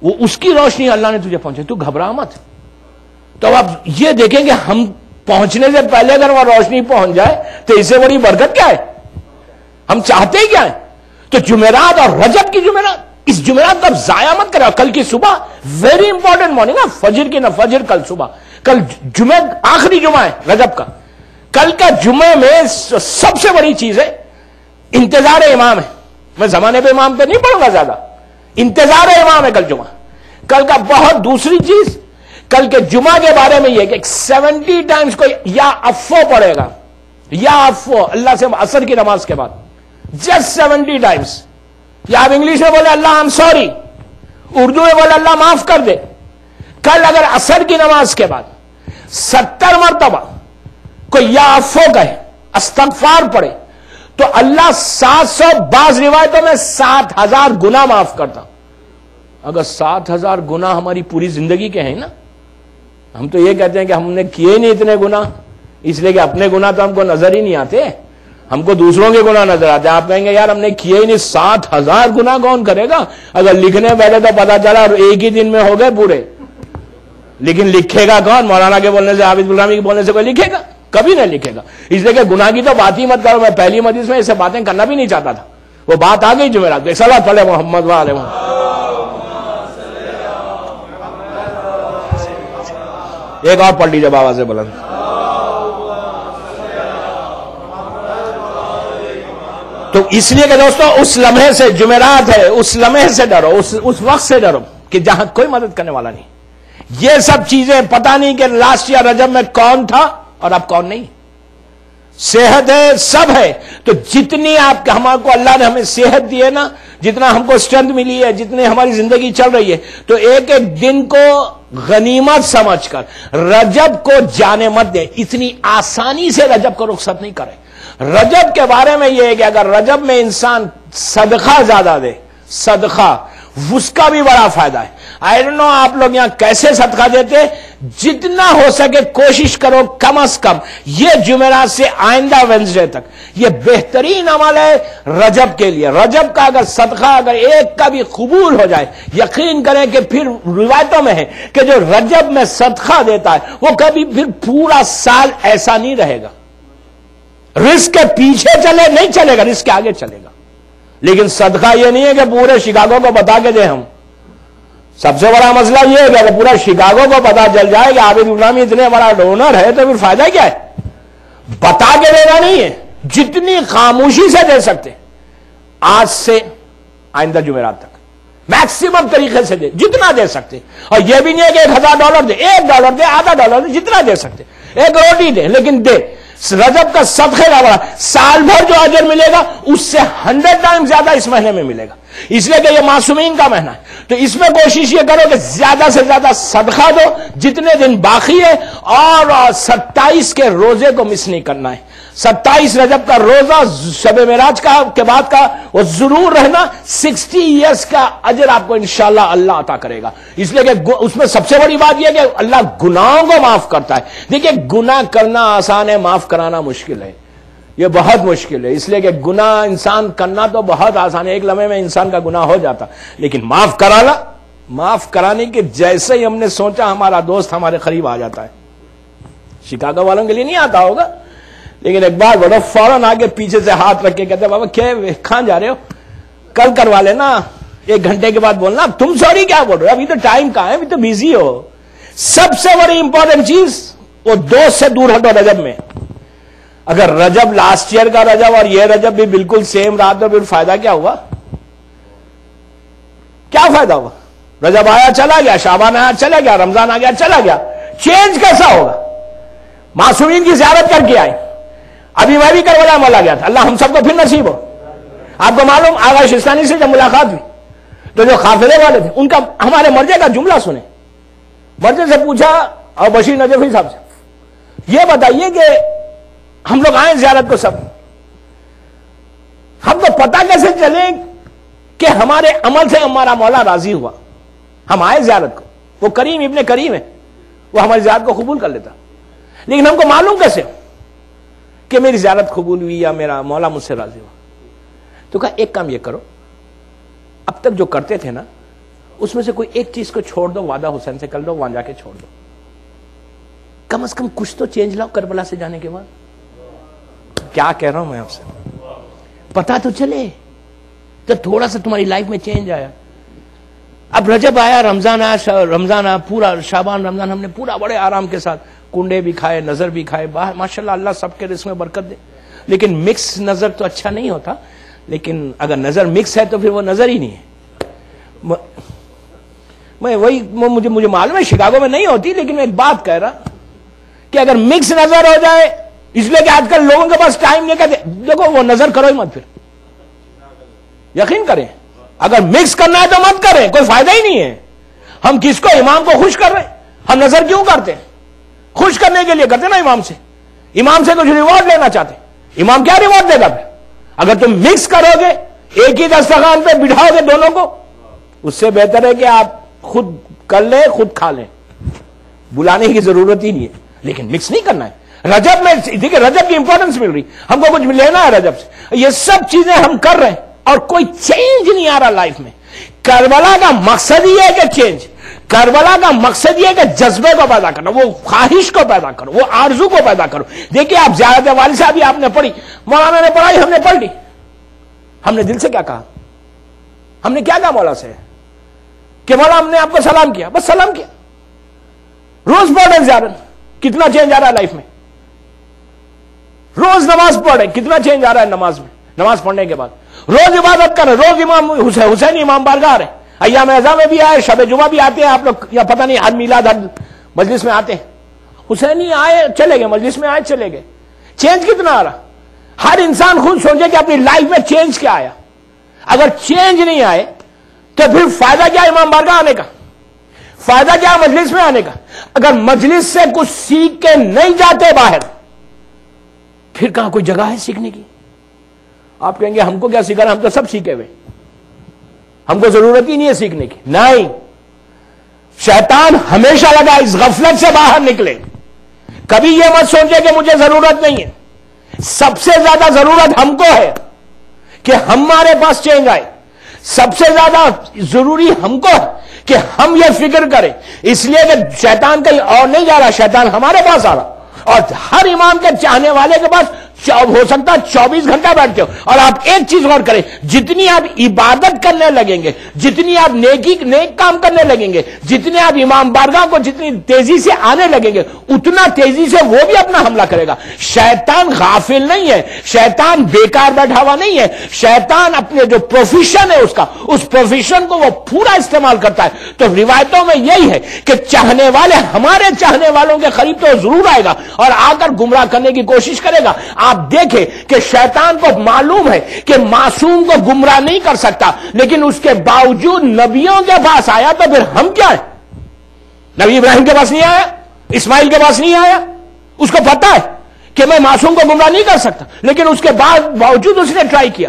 وہ اس کی روشنی اللہ نے تجھے پہنچائی, تو گھبرا مت. تو اب آپ یہ دیکھیں کہ ہم پہنچنے سے پہلے اگر وہ روشنی پہنچ جائے تو اس سے بڑی برکت کیا ہے, ہم چاہتے ہی کیا ہے. تو جمعرات اور رجب کی جمعرات، اس جمعرات کا ضائع مت کرو. کل کی صبح ویری امپورٹنٹ مارننگ ہے، فجر کی نہ فجر کل صبح. کل جمعہ آخری جمعہ ہے رجب کا. کل کا جمعے میں سب سے بڑی چیز ہے انتظار امام ہے. میں زمانے پہ امام پہ نہیں پڑھوں گا زیادہ، انتظار امام ہے کل جمعہ. کل کا بہت دوسری چیز، کل کے جمعہ کے بارے میں یہ کہ 70 ٹائمز کوئی یا افو پڑھے گا، یا افو اللہ سے عصر کی نماز کے بعد، جسٹ 70 ٹائمز. یا آپ انگلش میں بولے اللہ آئی ایم سوری، اردو میں بولے اللہ معاف کر دے. کل اگر عصر کی نماز کے بعد 70 مرتبہ کوئی یا افو کہے، استغفار پڑھے، تو اللہ 700، بعض روایتوں میں 7000 گناہ معاف کرتا. اگر 7000 گناہ ہماری پوری زندگی کے ہیں نا، ہم تو یہ کہتے ہیں کہ ہم نے کیے نہیں اتنے گناہ، اس لیے کہ اپنے گناہ تو ہم کو نظر ہی نہیں آتے، ہم کو دوسروں کے گناہ نظر آتے ہیں. آپ کہیں گے یار ہم نے کیے ہی نہیں، 7000 گناہ کون کرے گا؟ اگر لکھنے بیٹھے تو پتا چلا ایک ہی دن میں ہو گئے پورے، لیکن لکھے گا کون؟ مولانا کے بولنے سے، عابد الغرامی کے بولنے سے کوئی لکھے گا؟ کبھی نہیں لکھے گا. اس لیے کہ گناہ کی تو بات ہی مت کرو. میں پہلی مجلس میں ایسے باتیں کرنا بھی نہیں چاہتا تھا، وہ بات آ گئی جمعرات پہ. صلوات پڑھے محمد وعلیہ محمد. ایک اور پڑھ لیجیے بابا سے بلند. تو اس لیے کہ دوستو اس لمحے سے جمعرات ہے، اس لمحے سے ڈرو، اس وقت سے ڈرو کہ جہاں کوئی مدد کرنے والا نہیں. یہ سب چیزیں پتہ نہیں کہ لاسٹ یا رجب میں کون تھا اور اب کون نہیں. صحت ہے، سب ہے. تو جتنی آپ ہمارے کو اللہ نے ہمیں صحت دی ہے نا، جتنا ہم کو اسٹرینتھ ملی ہے، جتنی ہماری زندگی چل رہی ہے، تو ایک ایک دن کو غنیمت سمجھ کر رجب کو جانے مت دے. اتنی آسانی سے رجب کو رخصت نہیں کرے. رجب کے بارے میں یہ ہے کہ اگر رجب میں انسان صدقہ زیادہ دے، صدقہ اس کا بھی بڑا فائدہ ہے. آئی ڈونٹ نو آپ لوگ یہاں کیسے صدقہ دیتے، جتنا ہو سکے کوشش کرو کم از کم یہ جمعرات سے آئندہ وینسڈے تک. یہ بہترین عمل ہے رجب کے لیے. رجب کا اگر صدقہ اگر ایک کا بھی قبول ہو جائے، یقین کریں کہ پھر روایتوں میں ہے کہ جو رجب میں صدقہ دیتا ہے وہ کبھی پھر پورا سال ایسا نہیں رہے گا. رزق کے پیچھے چلے نہیں چلے گا، رزق کے آگے چلے گا. لیکن صدقہ یہ نہیں ہے کہ پورے شکاگو کو بتا کے دیں. ہم سب سے بڑا مسئلہ یہ ہے کہ اگر پورا شکاگو کو پتا چل جائے کہ عابد الغرامی اتنے بڑا ڈونر ہے تو پھر فائدہ کیا ہے؟ بتا کے دینا نہیں ہے، جتنی خاموشی سے دے سکتے آج سے آئندہ جمعرات تک میکسیمم طریقے سے دے، جتنا دے سکتے. اور یہ بھی نہیں ہے کہ $1000 دے، $1 دے، $0.5 دے، جتنا دے سکتے. ایک روٹی دے لیکن دے. رجب کا صدقے کا بڑا، سال بھر جو اجر ملے گا اس سے 100 ٹائم زیادہ اس مہینے میں ملے گا. اس لیے کہ یہ معصومین کا مہینہ ہے. تو اس میں کوشش یہ کرو کہ زیادہ سے زیادہ صدقہ دو جتنے دن باقی ہے، اور 27 کے روزے کو مس نہیں کرنا ہے. 27 رجب کا روزہ شب معراج کے بعد کا وہ ضرور رہنا. 60 ایئرس کا اجر آپ کو انشاءاللہ اللہ عطا کرے گا. اس لیے کہ اس میں سب سے بڑی بات یہ کہ اللہ گناہوں کو معاف کرتا ہے. دیکھیے گناہ کرنا آسان ہے، معاف کرانا مشکل ہے. یہ بہت مشکل ہے. اس لیے کہ گناہ انسان کرنا تو بہت آسان ہے، ایک لمحے میں انسان کا گناہ ہو جاتا، لیکن معاف کرانا، معاف کرانے کے جیسے ہی ہم نے سوچا ہمارا دوست ہمارے قریب آ جاتا ہے. شکاگو والوں کے لیے نہیں آتا ہوگا، لیکن ایک بار بڑا فوراً آگے پیچھے سے ہاتھ رکھ کے کہتے بابا کیا کہاں جا رہے ہو، کل کروا لینا، 1 گھنٹے کے بعد بولنا. تم سوری کیا بول رہے ہو، ابھی تو ٹائم کہاں ہے، ابھی تو بیزی ہو. سب سے بڑی امپورٹنٹ چیز وہ دوست سے دور ہٹو. رجب میں اگر رجب لاسٹ ایئر کا رجب اور یہ رجب بھی بالکل سیم رات، تو پھر فائدہ کیا ہوا؟ کیا فائدہ ہوا؟ رجب آیا چلا گیا، شعبان آیا چلا گیا، رمضان آ گیا چلا گیا. چینج کیسا ہوگا؟ معصومین کی زیارت کر کے آئے. ابھی میں بھی کربلا مولا گیا تھا، اللہ ہم سب کو پھر نصیب ہو. آپ کو معلوم آغا شستانی سے جب ملاقات ہوئی تو جو قافلے والے تھے ان کا ہمارے مرجے کا جملہ سنے. مرجے سے پوچھا اور بشیر نجفی صاحب سے، یہ بتائیے کہ ہم لوگ آئے زیارت کو، سب ہم کو پتہ کیسے چلے کہ ہمارے عمل سے ہمارا مولا راضی ہوا؟ ہم آئے زیارت کو، وہ کریم ابن کریم ہے، وہ ہماری زیارت کو قبول کر لیتا، لیکن ہم کو معلوم کیسے کہ میری زیارت قبول ہوئی یا میرا مولا مجھ سے راضی ہوا؟ تو کہا ایک کام یہ کرو، اب تک جو کرتے تھے نا اس میں سے کوئی ایک چیز کو چھوڑ دو، وعدہ حسین سے کر دو، وہاں جا کے چھوڑ دو. کم از کم کچھ تو چینج لاؤ کربلا سے جانے کے بعد. کیا کہہ رہا ہوں میں آپ سے، پتا تو چلے. تو تھوڑا سا تمہاری لائف میں چینج آیا. اب رجب آیا, رمضان آیا, پورا شعبان رمضان ہم نے پورا بڑے آرام کے ساتھ کنڈے بھی کھائے, نظر بھی کھائے. ماشاءاللہ اللہ سب کے رزق میں برکت دے. لیکن مکس نظر تو اچھا نہیں ہوتا, لیکن اگر نظر مکس ہے تو پھر وہ نظر ہی نہیں ہے. میں وہی مجھے معلوم ہے شکاگو میں نہیں ہوتی, لیکن میں ایک بات کہہ رہا کہ اگر مکس نظر ہو جائے, اس لیے کہ آج کل لوگوں کے پاس ٹائم نہیں, کہتے دیکھو وہ نظر کرو ہی مت. پھر یقین کریں, اگر مکس کرنا ہے تو مت کریں, کوئی فائدہ ہی نہیں ہے. ہم کس کو, امام کو خوش کر رہے ہیں. ہم نظر کیوں کرتے ہیں؟ خوش کرنے کے لیے کرتے نا امام سے. امام سے کچھ ریوارڈ لینا چاہتے. امام کیا ریوارڈ دے گا پھر؟ اگر تم مکس کرو گے, ایک ہی دسترخوان پہ بٹھاؤ گے دونوں کو, اس سے بہتر ہے کہ آپ خود کر لیں, خود کھا لیں, بلانے کی ضرورت ہی نہیں ہے. لیکن مکس نہیں کرنا ہے. رجب میں دیکھیں, رجب کی امپورٹنس مل رہی, ہم کو کچھ لینا ہے رجب سے. یہ سب چیزیں ہم کر رہے ہیں اور کوئی چینج نہیں آ رہا لائف میں. کربلا کا مقصد یہ ہے کہ چینج, کربلا کا مقصد یہ ہے کہ جذبے کو پیدا کرنا, وہ خواہش کو پیدا کرو, وہ آرزو کو پیدا کرو. دیکھیے آپ زیارت والد صاحب بھی آپ نے پڑھی, مولانا نے پڑھائی, ہم نے پڑھ لی. ہم نے دل سے کیا کہا؟ ہم نے کیا کہا مولا سے کہ مولا ہم نے آپ کو سلام کیا, بس سلام کیا. روز پڑھ رہے زیارت, کتنا چینج آ رہا ہے لائف میں. روز نماز پڑھ رہے, کتنا چینج آ رہا ہے نماز میں. نماز پڑھنے کے بعد روز عبادت کر رہے, روز امام حسین امام بارگاہ رہے, ایام اعظم میں بھی آئے, شب جمعہ بھی آتے ہیں آپ لوگ, یا پتہ نہیں حد میلاد حد مجلس میں آتے ہیں. حسینی آئے چلے گئے, مجلس میں آئے چلے گئے. چینج کتنا آ رہا؟ ہر انسان خود سوچے کہ اپنی لائف میں چینج کیا آیا. اگر چینج نہیں آئے تو پھر فائدہ کیا امام بارگاہ آنے کا, فائدہ کیا مجلس میں آنے کا. اگر مجلس سے کچھ سیکھ کے نہیں جاتے باہر, پھر کہاں کوئی جگہ ہے سیکھنے کی. آپ کہیں گے ہم کو کیا سیکھنا, ہم تو سب سیکھے ہوئے, ہم کو ضرورت ہی نہیں ہے سیکھنے کی. نہیں, شیطان ہمیشہ لگا اس غفلت سے باہر نکلے. کبھی یہ مت سوچے کہ مجھے ضرورت نہیں ہے. سب سے زیادہ ضرورت ہم کو ہے کہ ہمارے پاس چینج آئے. سب سے زیادہ ضروری ہم کو ہے کہ ہم یہ فکر کریں. اس لیے کہ شیطان کہیں اور نہیں جا رہا, شیطان ہمارے پاس آ رہا. اور ہر امام کے چاہنے والے کے پاس ہو سکتا ہے 24 گھنٹہ بیٹھتے ہو. اور آپ ایک چیز غور کریں, جتنی آپ عبادت کرنے لگیں گے, جتنی آپ نیک کام کرنے لگیں گے, جتنے آپ امام بارگاہ کو جتنی تیزی سے آنے لگیں گے, اتنا تیزی سے وہ بھی اپنا حملہ کرے گا. شیطان غافل نہیں ہے, شیطان بیکار بیٹھا ہوا نہیں ہے. شیطان اپنے جو پروفیشن ہے اس پروفیشن کو وہ پورا استعمال کرتا ہے. تو روایتوں میں یہی ہے کہ چاہنے والے ہمارے چاہنے والوں کے قریب تو ضرور آئے گا اور آ کر گمراہ کرنے کی کوشش کرے گا. آپ دیکھیں کہ شیطان کو معلوم ہے کہ معصوم کو گمراہ نہیں کر سکتا, لیکن اس کے باوجود نبیوں کے پاس آیا. تو پھر ہم کیا ہیں؟ نبی ابراہیم کے پاس نہیں آیا, اسماعیل کے پاس نہیں آیا. اس کو پتا ہے کہ میں معصوم کو گمراہ نہیں کر سکتا, لیکن اس کے باوجود اس نے ٹرائی کیا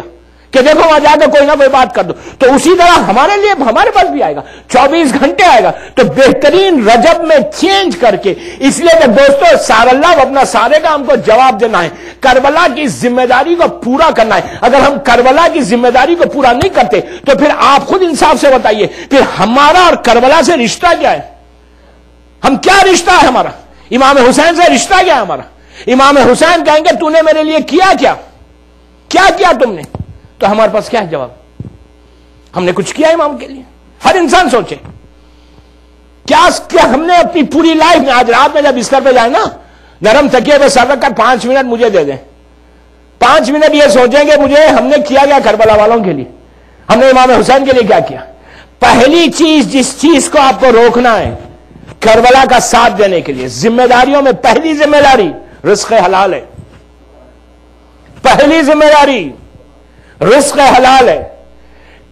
کہ دیکھو وہاں جا کے کوئی نہ کوئی بات کر دو. تو اسی طرح ہمارے لیے ہمارے پاس بھی آئے گا, 24 گھنٹے آئے گا. تو بہترین رجب میں چینج کر کے, اس لیے کہ دوستو سارا اللہ اپنا سارے کام کو جواب دینا ہے, کربلا کی ذمہ داری کو پورا کرنا ہے. اگر ہم کربلا کی ذمہ داری کو پورا نہیں کرتے تو پھر آپ خود انصاف سے بتائیے, پھر ہمارا اور کربلا سے رشتہ کیا ہے؟ ہم کیا رشتہ ہے ہمارا؟ امام حسین سے رشتہ کیا ہے ہمارا؟ امام حسین کہیں گے تو نے میرے لیے کیا کیا تم نے؟ تو ہمارے پاس کیا ہے جواب؟ ہم نے کچھ کیا امام کے لیے؟ ہر انسان سوچے کیا ہم نے اپنی پوری لائف میں, آج رات میں جب بستر پہ جائیں نا, نرم تکیے پہ سر رکھ کر 5 منٹ مجھے دے دیں, 5 منٹ یہ سوچیں کہ مجھے ہم نے کیا کربلا والوں کے لیے, ہم نے امام حسین کے لیے کیا. پہلی چیز جس چیز کو آپ کو روکنا ہے کربلا کا ساتھ دینے کے لیے, ذمہ داریوں میں پہلی ذمہ داری رزق حلال ہے. پہلی ذمہ داری رزق حلال ہے.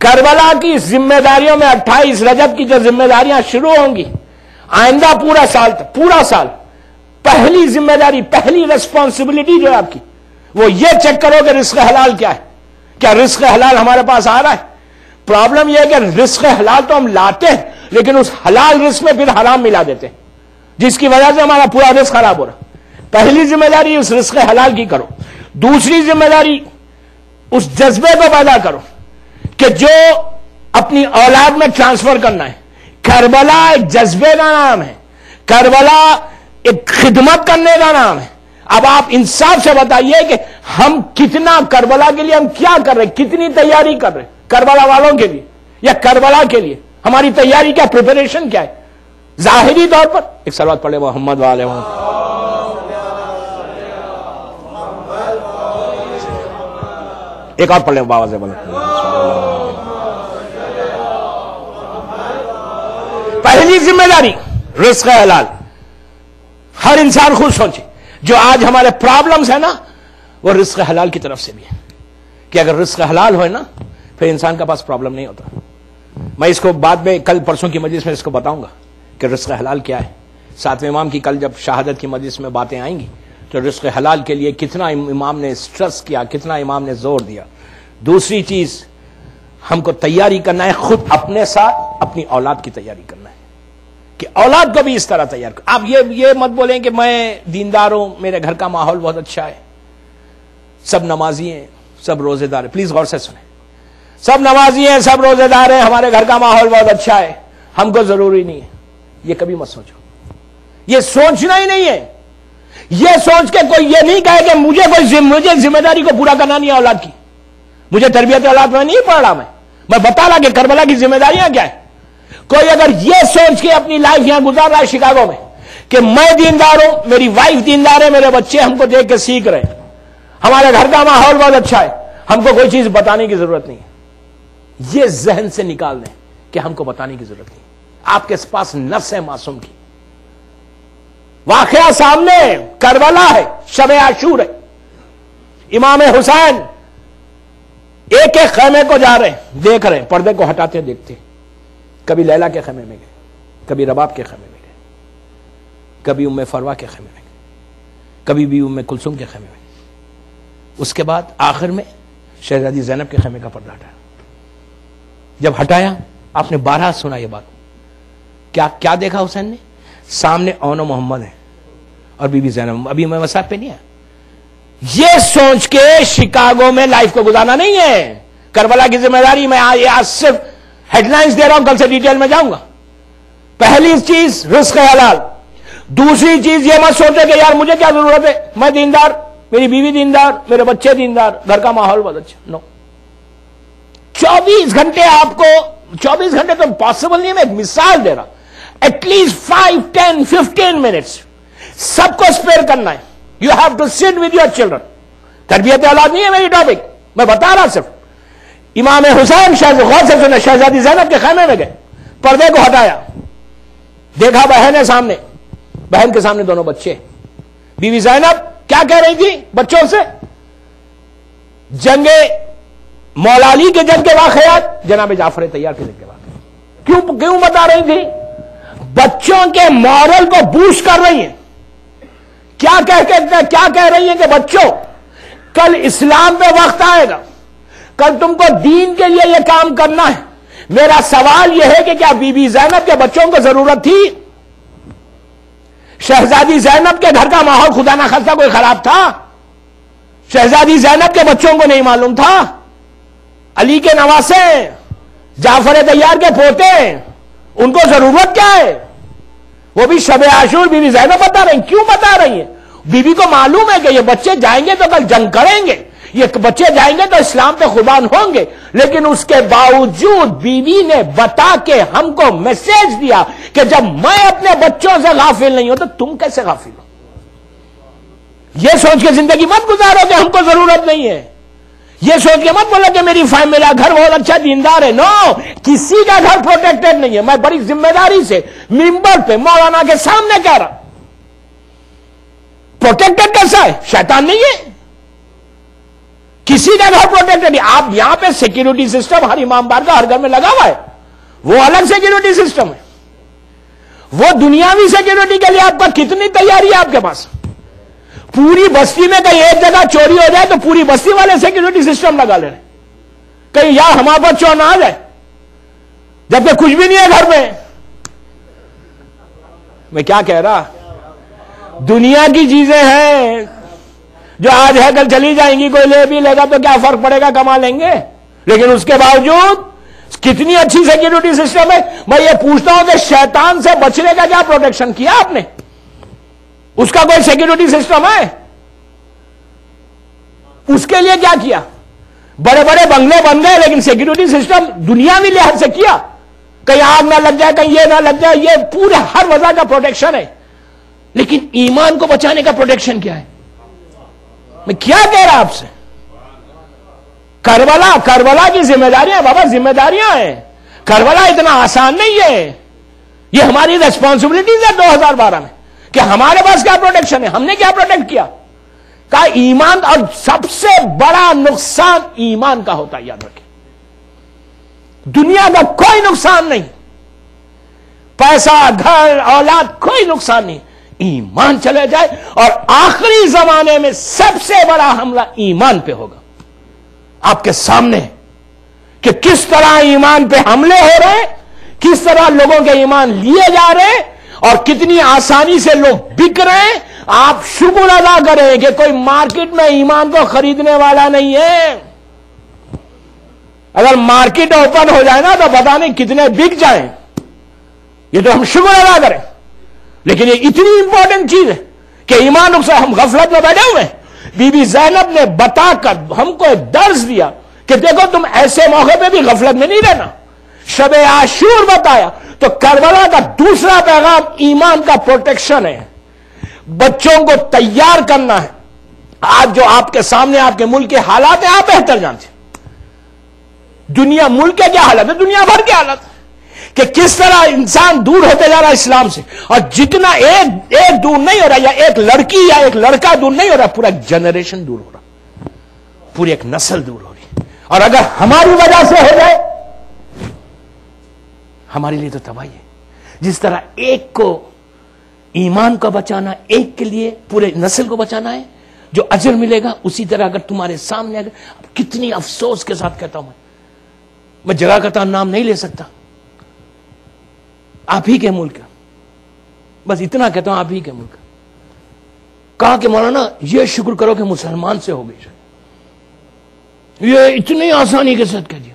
کربلا کی ذمہ داریوں میں 28 رجب کی جو ذمہ داریاں شروع ہوں گی آئندہ پورا سال, پہلی ذمہ داری, پہلی ریسپانسبلٹی جو ہے آپ کی, وہ یہ چیک کرو کہ رزق حلال کیا ہے. کیا رزق حلال ہمارے پاس آ رہا ہے؟ پرابلم یہ ہے کہ رزق حلال تو ہم لاتے ہیں, لیکن اس حلال رزق میں پھر حرام ملا دیتے ہیں, جس کی وجہ سے ہمارا پورا رزق خراب ہو رہا. پہلی ذمہ داری اس رزق حلال کی کرو. دوسری ذمہ داری اس جذبے کو پیدا کرو کہ جو اپنی اولاد میں ٹرانسفر کرنا ہے. کربلا ایک جذبے کا نام ہے, کربلا ایک خدمت کرنے کا نام ہے. اب آپ انصاف سے بتائیے کہ ہم کتنا کربلا کے لیے ہم کیا کر رہے ہیں, کتنی تیاری کر رہے ہیں کربلا والوں کے لیے یا کربلا کے لیے. ہماری تیاری کیا, پریپریشن کیا ہے؟ ظاہری طور پر ایک صلوات پڑھے محمد والے ہوں. ایک اور پڑھ لیں بابا سے بولے. پہلی ذمہ داری رزق حلال. ہر انسان خود سوچے جو آج ہمارے پرابلمز ہیں نا وہ رزق حلال کی طرف سے بھی ہے کہ اگر رزق حلال ہوئے نا پھر انسان کا پاس پرابلم نہیں ہوتا. میں اس کو بعد میں کل پرسوں کی مجلس میں اس کو بتاؤں گا کہ رزق حلال کیا ہے. ساتویں امام کی کل جب شہادت کی مجلس میں باتیں آئیں گی تو رزق حلال کے لیے کتنا امام نے سٹریس کیا, کتنا امام نے زور دیا. دوسری چیز ہم کو تیاری کرنا ہے خود اپنے ساتھ اپنی اولاد کی تیاری کرنا ہے کہ اولاد کو بھی اس طرح تیار کر. آپ یہ مت بولیں کہ میں دیندار ہوں, میرے گھر کا ماحول بہت اچھا ہے, سب نمازی ہیں, سب روزے دار ہیں. پلیز غور سے سنیں, سب نمازی ہیں, سب روزے دار ہیں, ہمارے گھر کا ماحول بہت اچھا ہے, ہم کو ضروری نہیں ہے. یہ کبھی مت سوچو, یہ سوچنا ہی نہیں ہے. یہ سوچ کے کوئی یہ نہیں کہے کہ مجھے ذمہ داری کو پورا کرنا نہیں ہے اولاد کی, مجھے تربیت اولاد میں نہیں پڑھ رہا, میں بتا رہا کہ کربلا کی ذمہ داریاں کیا ہے. کوئی اگر یہ سوچ کے اپنی لائف یہاں گزار رہا ہے شکاگو میں کہ میں دیندار ہوں, میری وائف دیندار ہے, میرے بچے ہم کو دیکھ کے سیکھ رہے ہیں, ہمارے گھر کا ماحول بہت اچھا ہے, ہم کو کوئی چیز بتانے کی ضرورت نہیں ہے. یہ ذہن سے نکال دیں کہ ہم کو بتانے کی ضرورت نہیں. آپ کے پاس نفس ہے معصوم کی. واقعہ سامنے کربلا ہے, شب عاشور ہے. امام حسین ایک ایک خیمے کو جا رہے ہیں, دیکھ رہے ہیں, پردے کو ہٹاتے دیکھتے. کبھی لیلا کے خیمے میں گئے, کبھی رباب کے خیمے میں گئے, کبھی ام فروا کے خیمے میں گئے, کبھی بھی ام کلثوم کے خیمے میں گئے. اس کے بعد آخر میں شہزادی زینب کے خیمے کا پردہ ہٹایا. جب ہٹایا آپ نے 12 سنا یہ بات. کیا دیکھا حسین نے؟ سامنے اون و محمد ہے اور بی بی زینب. ابھی میں مساق پہ نہیں ہے. یہ سوچ کے شکاگو میں لائف کو گزارنا نہیں ہے. کربلا کی ذمہ داری میں آج صرف ہیڈ لائنز دے رہا ہوں, کل سے ڈیٹیل میں جاؤں گا. پہلی چیز رزق حلال. دوسری چیز یہ مت سوچے کہ یار مجھے کیا ضرورت ہے, میں دیندار, میری بیوی دیندار, میرے بچے دیندار, گھر کا ماحول بہت اچھا. نو, 24 گھنٹے آپ کو, 24 گھنٹے تو پاسبل نہیں ہے. میں ایک مثال دے رہا, ایٹ لیسٹ 5, 10, 15 منٹس سب کو اسپیئر کرنا ہے. You have to sit with your children. تربیت اولاد نہیں ہے میری ٹاپک, میں بتا رہا صرف. امام حسین غور سے سنے, شہزادی زینب کے خیمے میں گئے, پردے کو ہٹایا, دیکھا بہن ہے سامنے, بہن کے سامنے دونوں بچے. بیوی زینب کیا کہہ رہی تھی بچوں سے؟ جنگ مولا علی کے جنگ کے واقعات, جناب جعفر طیار کے جنگ کے واقعات کیوں بتا رہی تھی؟ بچوں کے مورل کو بوسٹ کر رہی ہیں. کیا کہہ رہی ہیں کہ بچوں کل اسلام پہ وقت آئے گا, کل تم کو دین کے لیے یہ کام کرنا ہے. میرا سوال یہ ہے کہ کیا بی بی زینب کے بچوں کو ضرورت تھی؟ شہزادی زینب کے گھر کا ماحول خدا نہ خواستہ کوئی خراب تھا؟ شہزادی زینب کے بچوں کو نہیں معلوم تھا؟ علی کے نواسے, جعفر طیار کے پوتے, ان کو ضرورت کیا ہے؟ وہ بھی شب عاشور بی بی زینب بتا رہی ہیں. کیوں بتا رہی ہیں؟ بی بی کو معلوم ہے کہ یہ بچے جائیں گے تو کل جنگ کریں گے, یہ بچے جائیں گے تو اسلام پہ قربان ہوں گے. لیکن اس کے باوجود بیوی نے بتا کے ہم کو میسج دیا کہ جب میں اپنے بچوں سے غافل نہیں ہوں تو تم کیسے غافل ہو؟ یہ سوچ کے زندگی مت گزارو کہ ہم کو ضرورت نہیں ہے. یہ سوچ کے مت بولو کہ میری میرا گھر بہت اچھا دیندار ہے. نو, کسی کا گھر پروٹیکٹڈ نہیں ہے. میں بڑی ذمہ داری سے ممبر پہ مولانا کے سامنے کہہ رہا, پروٹیکٹڈ کیسا ہے؟ شیطان نہیں ہے. کسی کا گھر پروٹیکٹڈ نہیں. آپ یہاں پہ سیکیورٹی سسٹم ہر امام بار کا ہر گھر میں لگا ہوا ہے, وہ الگ سیکیورٹی سسٹم ہے. وہ دنیاوی سیکیورٹی کے لیے آپ کا کتنی تیاری ہے آپ کے پاس؟ پوری بستی میں کہیں ایک جگہ چوری ہو جائے تو پوری بستی والے سیکیورٹی سسٹم لگا لے رہے, کہیں یار ہمارے پاس چور نہ آ جائے, جبکہ کچھ بھی نہیں ہے گھر میں. میں کیا کہہ رہا, دنیا کی چیزیں ہیں جو آج ہے کل چلی جائیں گی, کوئی لے بھی لے گا تو کیا فرق پڑے گا, کما لیں گے. لیکن اس کے باوجود کتنی اچھی سیکیورٹی سسٹم ہے. میں یہ پوچھتا ہوں کہ شیطان سے بچنے کا کیا پروٹیکشن کیا آپ نے؟ اس کا کوئی سیکیورٹی سسٹم ہے؟ اس کے لیے کیا کیا؟ بڑے بڑے بنگلے بن گئے، لیکن سیکورٹی سسٹم دنیاوی لحاظ سے کیا، کہیں آگ نہ لگ جائے، کہیں یہ نہ لگ جائے، یہ پورے ہر وجہ کا پروٹیکشن ہے. لیکن ایمان کو بچانے کا پروٹیکشن کیا ہے؟ میں کیا کہہ رہا آپ سے؟ کربلا کی ذمہ داریاں بابا، ذمہ داریاں ہیں. کربلا اتنا آسان نہیں ہے. یہ ہماری ریسپانسبلٹیز ہے 2012 میں کہ ہمارے پاس کیا پروٹیکشن ہے، ہم نے کیا پروٹیکٹ کیا. کہا ایمان، اور سب سے بڑا نقصان ایمان کا ہوتا ہے، یاد رکھیں. دنیا کا کوئی نقصان نہیں، پیسہ، گھر، اولاد، کوئی نقصان نہیں. ایمان چلے جائے، اور آخری زمانے میں سب سے بڑا حملہ ایمان پہ ہوگا. آپ کے سامنے کہ کس طرح ایمان پہ حملے ہو رہے ہیں، کس طرح لوگوں کے ایمان لیے جا رہے ہیں، اور کتنی آسانی سے لوگ بک رہے ہیں. آپ شکر ادا کریں کہ کوئی مارکیٹ میں ایمان کو خریدنے والا نہیں ہے. اگر مارکیٹ اوپن ہو جائے نا تو پتہ نہیں کتنے بک جائیں. یہ تو ہم شکر ادا کریں. لیکن یہ اتنی امپورٹنٹ چیز ہے کہ ایمان نقصان، ہم غفلت میں بیٹھے ہوئے ہیں. بی بی زینب نے بتا کر ہم کو ایک درس دیا کہ دیکھو تم ایسے موقع پہ بھی غفلت میں نہیں رہنا. شب عاشور بتایا. تو کربلا کا دوسرا پیغام ایمان کا پروٹیکشن ہے. بچوں کو تیار کرنا ہے. آج جو آپ کے سامنے آپ کے ملک کے حالات ہیں، آپ بہتر جانتے ہیں. دنیا، ملک کے کیا حالت ہے، دنیا بھر کے حالت کہ کس طرح انسان دور ہوتے جا رہا ہے اسلام سے. اور جتنا ایک دور نہیں ہو رہا، یا ایک لڑکی یا ایک لڑکا دور نہیں ہو رہا، پورا جنریشن دور ہو رہا، پوری ایک نسل دور ہو رہی. اور اگر ہماری وجہ سے ہو جائے، ہمارے لیے تو تباہی ہے. جس طرح ایک کو ایمان کا بچانا، ایک کے لیے پورے نسل کو بچانا ہے جو اجر ملے گا، اسی طرح اگر تمہارے سامنے اگر، کتنی افسوس کے ساتھ کہتا ہوں میں جگہ کا نام نہیں لے سکتا، آپ ہی کے ملک، بس اتنا کہتا ہوں، آپ ہی کے ملک. کہا کہ مولانا یہ شکر کرو کہ مسلمان سے ہو گئی. یہ اتنی آسانی کے ساتھ کہہ دیا.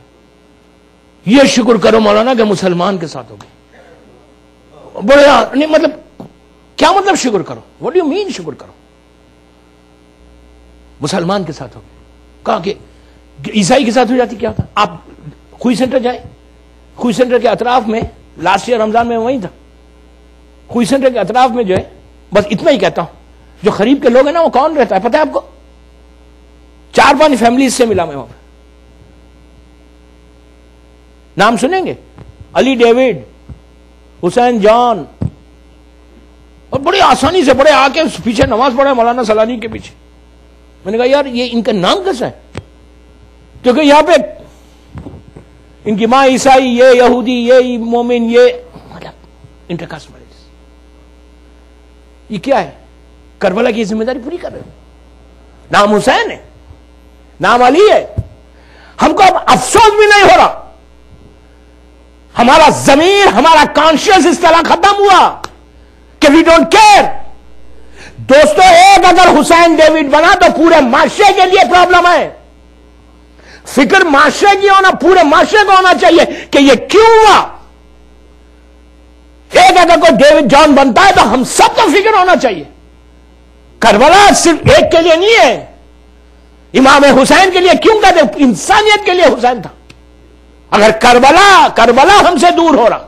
یہ شکر کرو مولانا کہ مسلمان کے ساتھ ہو گئی. بڑے نہیں، مطلب کیا مطلب شکر کرو؟ واٹ ڈو یو مین شکر کرو؟ مسلمان کے ساتھ ہو گئی. کہا کہ عیسائی کے ساتھ ہو جاتی کیا ہوتا؟ آپ خوئی سینٹر جائیں، خوئی سینٹر کے اطراف میں، لاسٹ ایئر رمضان میں وہیں تھا، خوئی سینٹر کے اطراف میں جو ہے، بس اتنا ہی کہتا ہوں، جو قریب کے لوگ ہیں نا، وہ کون رہتا ہے پتہ ہے آپ کو؟ 4-5 فیملیز سے ملا میں وہاں پہ. نام سنیں گے؟ علی ڈیوڈ، حسین جان، اور بڑی آسانی سے بڑے آ کے پیچھے نماز پڑھے مولانا سلانی کے پیچھے. میں نے کہا یار یہ ان کا نام کیسا ہے؟ کیونکہ یہاں پہ ان کی ماں عیسائی، یہ یہودی، یہ مومن، یہ مطلب انٹرکاسٹ میرجز. یہ کیا ہے؟ کربلا کی ذمہ داری پوری کر رہے ہیں. نام حسین ہے، نام علی ہے. ہم کو اب افسوس بھی نہیں ہو رہا. ہمارا ضمیر، ہمارا کانشیس اس طرح ختم ہوا کہ وی ڈونٹ کیئر. دوستو، ایک اگر حسین ڈیوڈ بنا تو پورے معاشرے کے لیے پرابلم ہے. فکر معاشرے کی ہونا، پورے معاشرے کو ہونا چاہیے کہ یہ کیوں ہوا. ایک اگر کوئی ڈیوڈ جان بنتا ہے تو ہم سب کو فکر ہونا چاہیے. کربلا صرف ایک کے لیے نہیں ہے. امام حسین کے لیے کیوں کہتے ہیں؟ انسانیت کے لیے حسین تھا. اگر کربلا ہم سے دور ہو رہا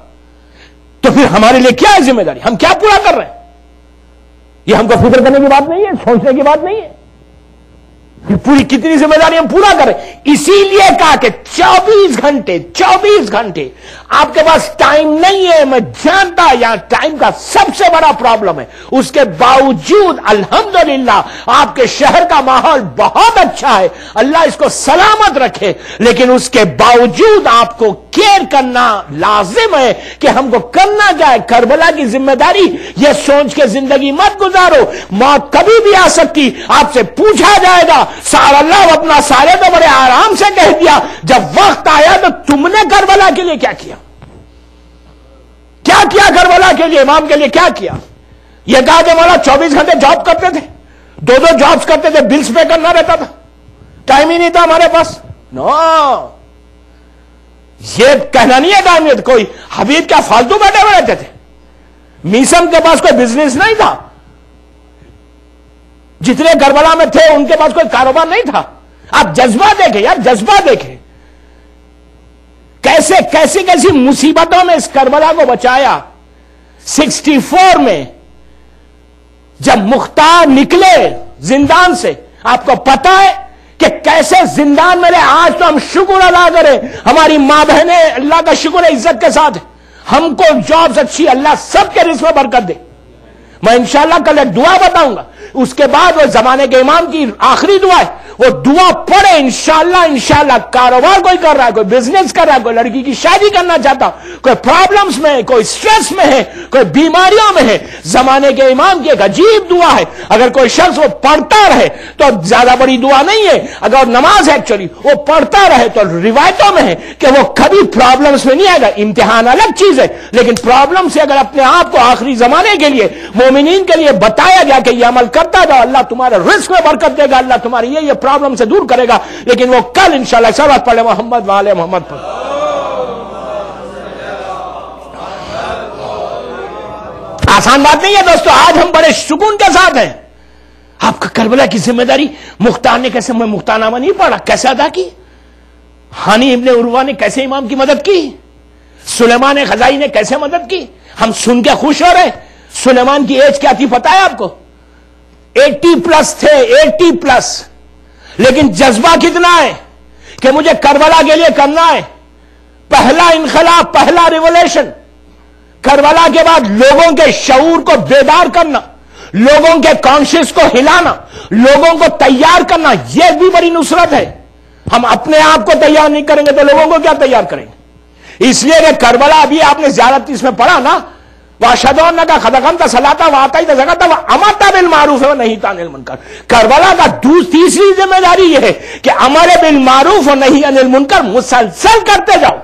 تو پھر ہمارے لیے کیا ہے ذمہ داری؟ ہم کیا پورا کر رہے ہیں؟ یہ ہم کو فکر کرنے کی بات نہیں ہے، سوچنے کی بات نہیں ہے. یہ پوری کتنی ذمہ داری ہم پورا کریں. اسی لیے کہا کہ 24 گھنٹے آپ کے پاس ٹائم نہیں ہے. میں جانتا یہاں ٹائم کا سب سے بڑا پرابلم ہے. اس کے باوجود الحمدللہ آپ کے شہر کا ماحول بہت اچھا ہے، اللہ اس کو سلامت رکھے. لیکن اس کے باوجود آپ کو کیئر کرنا لازم ہے کہ ہم کو کرنا کیا ہے. کربلا کی ذمہ داری یہ سوچ کے زندگی مت گزارو، موت کبھی بھی آ سکتی. آپ سے پوچھا جائے گا، سار اللہ اپنا سارے تو بڑے آرام سے کہہ دیا، جب وقت آیا تو تم نے کربلا کے لیے کیا کیا؟ کیا کیا کربلا کے لیے، امام کے لیے کیا کیا؟ یہ کہا کہ مولا 24 گھنٹے جاب کرتے تھے، 2 جابز کرتے تھے، بلز پے کرنا رہتا تھا، ٹائم ہی نہیں تھا ہمارے پاس. نو، یہ کہنا نہیں ہے ٹائم نہیں. کوئی حبیب کیا فالتو بیٹھے ہوئے رہتے تھے؟ میسم کے پاس کوئی بزنس نہیں تھا. جتنے کربلا میں تھے ان کے پاس کوئی کاروبار نہیں تھا. آپ جذبہ دیکھیں یار, جذبہ دیکھیں, کیسے کیسی کیسی مصیبتوں میں اس کربلا کو بچایا. 64 میں جب مختار نکلے زندان سے, آپ کو پتا ہے کہ کیسے زندان میں رہے. آج تو ہم شکر ادا کریں, ہماری ماں بہنیں اللہ کا شکر ہے عزت کے ساتھ, ہم کو جابز اچھی, اللہ سب کے رزق میں برکت دے. میں انشاءاللہ کل ایک دعا بتاؤں گا, اس کے بعد وہ زمانے کے امام کی آخری دعا ہے, وہ دعا پڑھے. انشاءاللہ کاروبار کوئی کر رہا ہے, کوئی بزنس کر رہا ہے, کوئی لڑکی کی شادی کرنا چاہتا, کوئی پرابلمز میں ہے, کوئی سٹریس میں ہے, کوئی بیماریوں میں ہے, زمانے کے امام کی ایک عجیب دعا ہے. اگر کوئی شخص وہ پڑھتا رہے تو زیادہ بڑی دعا نہیں ہے, اگر نماز ایکچولی وہ پڑھتا رہے تو روایتوں میں ہے کہ وہ کبھی پرابلمز میں نہیں آئے گا. امتحان الگ چیز ہے, لیکن پرابلم سے اگر اپنے آپ کو آخری زمانے کے لیے مومنین کے لیے بتایا گیا کہ یہ عمل کرتا جاؤ, اللہ تمہارے رزق میں برکت دے گا, اللہ تمہاری یہ پرابلم سے دور کرے گا. لیکن وہ کل انشاءاللہ سب پڑھ لے محمد وعلى محمد پر. آسان بات نہیں ہے دوستو, آج ہم بڑے سکون کے ساتھ ہیں. آپ کا کربلا کی ذمہ داری مختار نے کیسے, میں مختار نامہ نہیں پڑھا, کیسے ادا کی. ہانی ابن عروہ نے کیسے امام کی مدد کی, سلیمان خزائی نے کیسے مدد کی. ہم سن کے خوش ہو رہے. سلیمان کی ایج کیا تھی پتا ہے آپ کو؟ 80+ تھے, 80+. لیکن جذبہ کتنا ہے کہ مجھے کربلا کے لیے کرنا ہے. پہلا انقلاب, پہلا ریولیوشن کربلا کے بعد لوگوں کے شعور کو بیدار کرنا, لوگوں کے کانشیس کو ہلانا, لوگوں کو تیار کرنا, یہ بھی بڑی نصرت ہے. ہم اپنے آپ کو تیار نہیں کریں گے تو لوگوں کو کیا تیار کریں گے. اس لیے کہ کربلا, ابھی آپ نے زیارت اس میں پڑھا نا, واشهد انک قد اقمت الصلاۃ وآتیت الزکاۃ وامرت بالمعروف ونہیت عن المنکر. کربلا کا تیسری ذمہ داری یہ ہے کہ امر بالمعروف ونہی عن المنکر مسلسل کرتے جاؤ.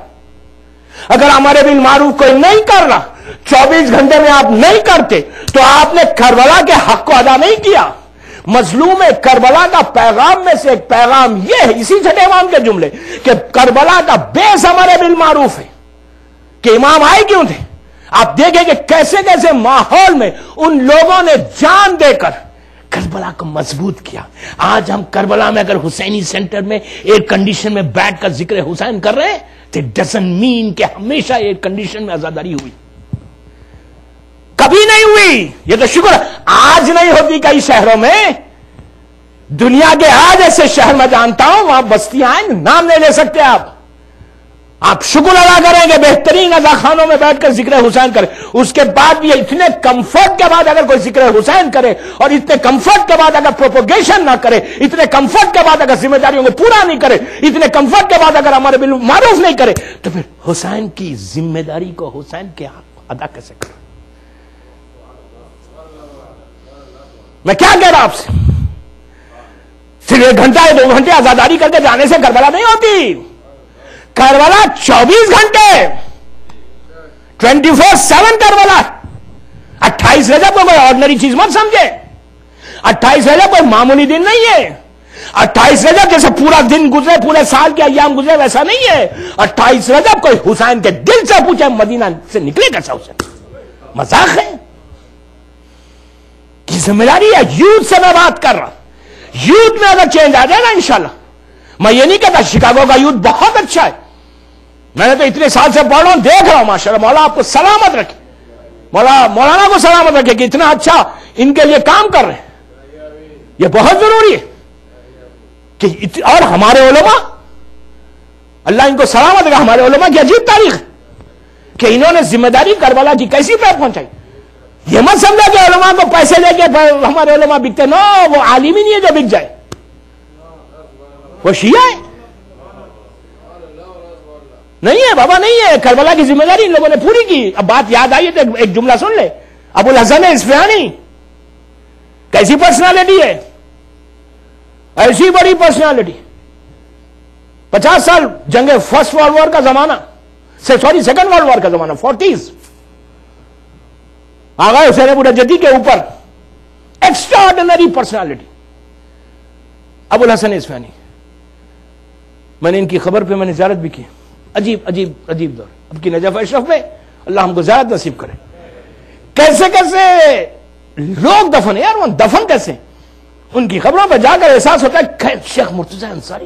اگر امر بالمعروف کوئی نہیں کر رہا, 24 گھنٹے میں آپ نہیں کرتے, تو آپ نے کربلا کے حق کو ادا نہیں کیا. مظلوم کربلا کا پیغام میں سے ایک پیغام یہ ہے, اسی چھٹے امام کے جملے, کہ کربلا کا بیس امر بالمعروف ہے. کہ امام آئے کیوں تھے؟ آپ دیکھیں کہ کیسے کیسے ماحول میں ان لوگوں نے جان دے کر کربلا کو مضبوط کیا. آج ہم کربلا میں اگر حسینی سینٹر میں ایئر کنڈیشن میں بیٹھ کر ذکر حسین کر رہے ہیں, تو ڈزنٹ مین کہ ہمیشہ ایئر کنڈیشن میں عزاداری ہوئی. کبھی نہیں ہوئی. یہ تو شکر آج نہیں ہوتی کئی شہروں میں. دنیا کے آج ایسے شہر میں جانتا ہوں وہاں بستیاں ہیں, نام نہیں لے سکتے آپ. آپ شکر ادا کریں کہ بہترین اذاخانوں میں بیٹھ کر ذکر حسین کریں. اس کے بعد بھی اتنے کمفرٹ کے بعد اگر کوئی ذکر حسین کرے, اور اتنے کمفرٹ کے بعد اگر پروپوگیشن نہ کرے, اتنے کمفرٹ کے بعد اگر ذمہ داریوں کو پورا نہیں کرے, اتنے کمفرٹ کے بعد اگر ہمارے بالمعروف نہیں کرے, تو پھر حسین کی ذمہ داری کو حسین کے حق ادا کیسے کرے. میں کیا کہہ رہا آپ سے, صرف 1 گھنٹہ یا 2 گھنٹے آزاداری کر کے جانے سے کربلا نہیں ہوتی. کربلا 24 گھنٹے 24/7 کربلا. 28 رجب کو کوئی آرڈنری چیز مت سمجھے. 28 رجب کوئی معمولی دن نہیں ہے. 28 رجب جیسے پورا دن گزرے, پورے سال کے ایام گزرے, ویسا نہیں ہے. 28 رجب کوئی حسین کے دل سے پوچھے مدینہ سے نکلے کیسا حسین. مذاق ہے کی ذمہ داری ہے. یوتھ سے میں بات کر رہا. یوتھ میں اگر چینج آ جائے گا انشاءاللہ. میں یہ نہیں کہتا شکاگو کا یوتھ بہت اچھا ہے, میں نے تو اتنے سال سے پڑھ رہا ہوں, دیکھ رہا ہوں. ماشاءاللہ مولا آپ کو سلامت رکھے, مولانا کو سلامت رکھے کہ اتنا اچھا ان کے لیے کام کر رہے ہیں. یہ بہت ضروری ہے کہ اور ہمارے علماء, اللہ ان کو سلامت رکھے, ہمارے علماء کی عجیب تاریخ ہے کہ انہوں نے ذمہ داری کربلا کی کیسی پہ پہنچائی. یہ مت سمجھا کہ علماء کو پیسے لے کے ہمارے علماء بکتے. نو, وہ عالم ہی نہیں ہے جو بک جائے, وہ شیعہ ہے. نہیں ہے بابا, نہیں ہے. کربلا کی ذمہ داری ان لوگوں نے پوری کی. اب بات یاد آئی تو ایک جملہ سن لے. ابو الحسن اصفہانی کیسی پرسنالٹی ہے, ایسی بڑی پرسنالٹی. 50 سال جنگ فرسٹ ورلڈ وار کا زمانہ, سیکنڈ ورلڈ وار کا زمانہ, 40s. آغا حسین ابو نجدی کے اوپر ایکسٹرا آرڈنری پرسنالٹی ابو الحسن اصفہانی. میں نے ان کی خبر پہ میں نے زیارت بھی کی. عجیب عجیب عجیب دور. اب کی نجف اشرف میں اللہ ہم کو زیارت نصیب کرے. کیسے کیسے لوگ دفن, یار وہ دفن کیسے, ان کی خبروں پہ جا کر احساس ہوتا ہے شیخ مرتضی انصاری،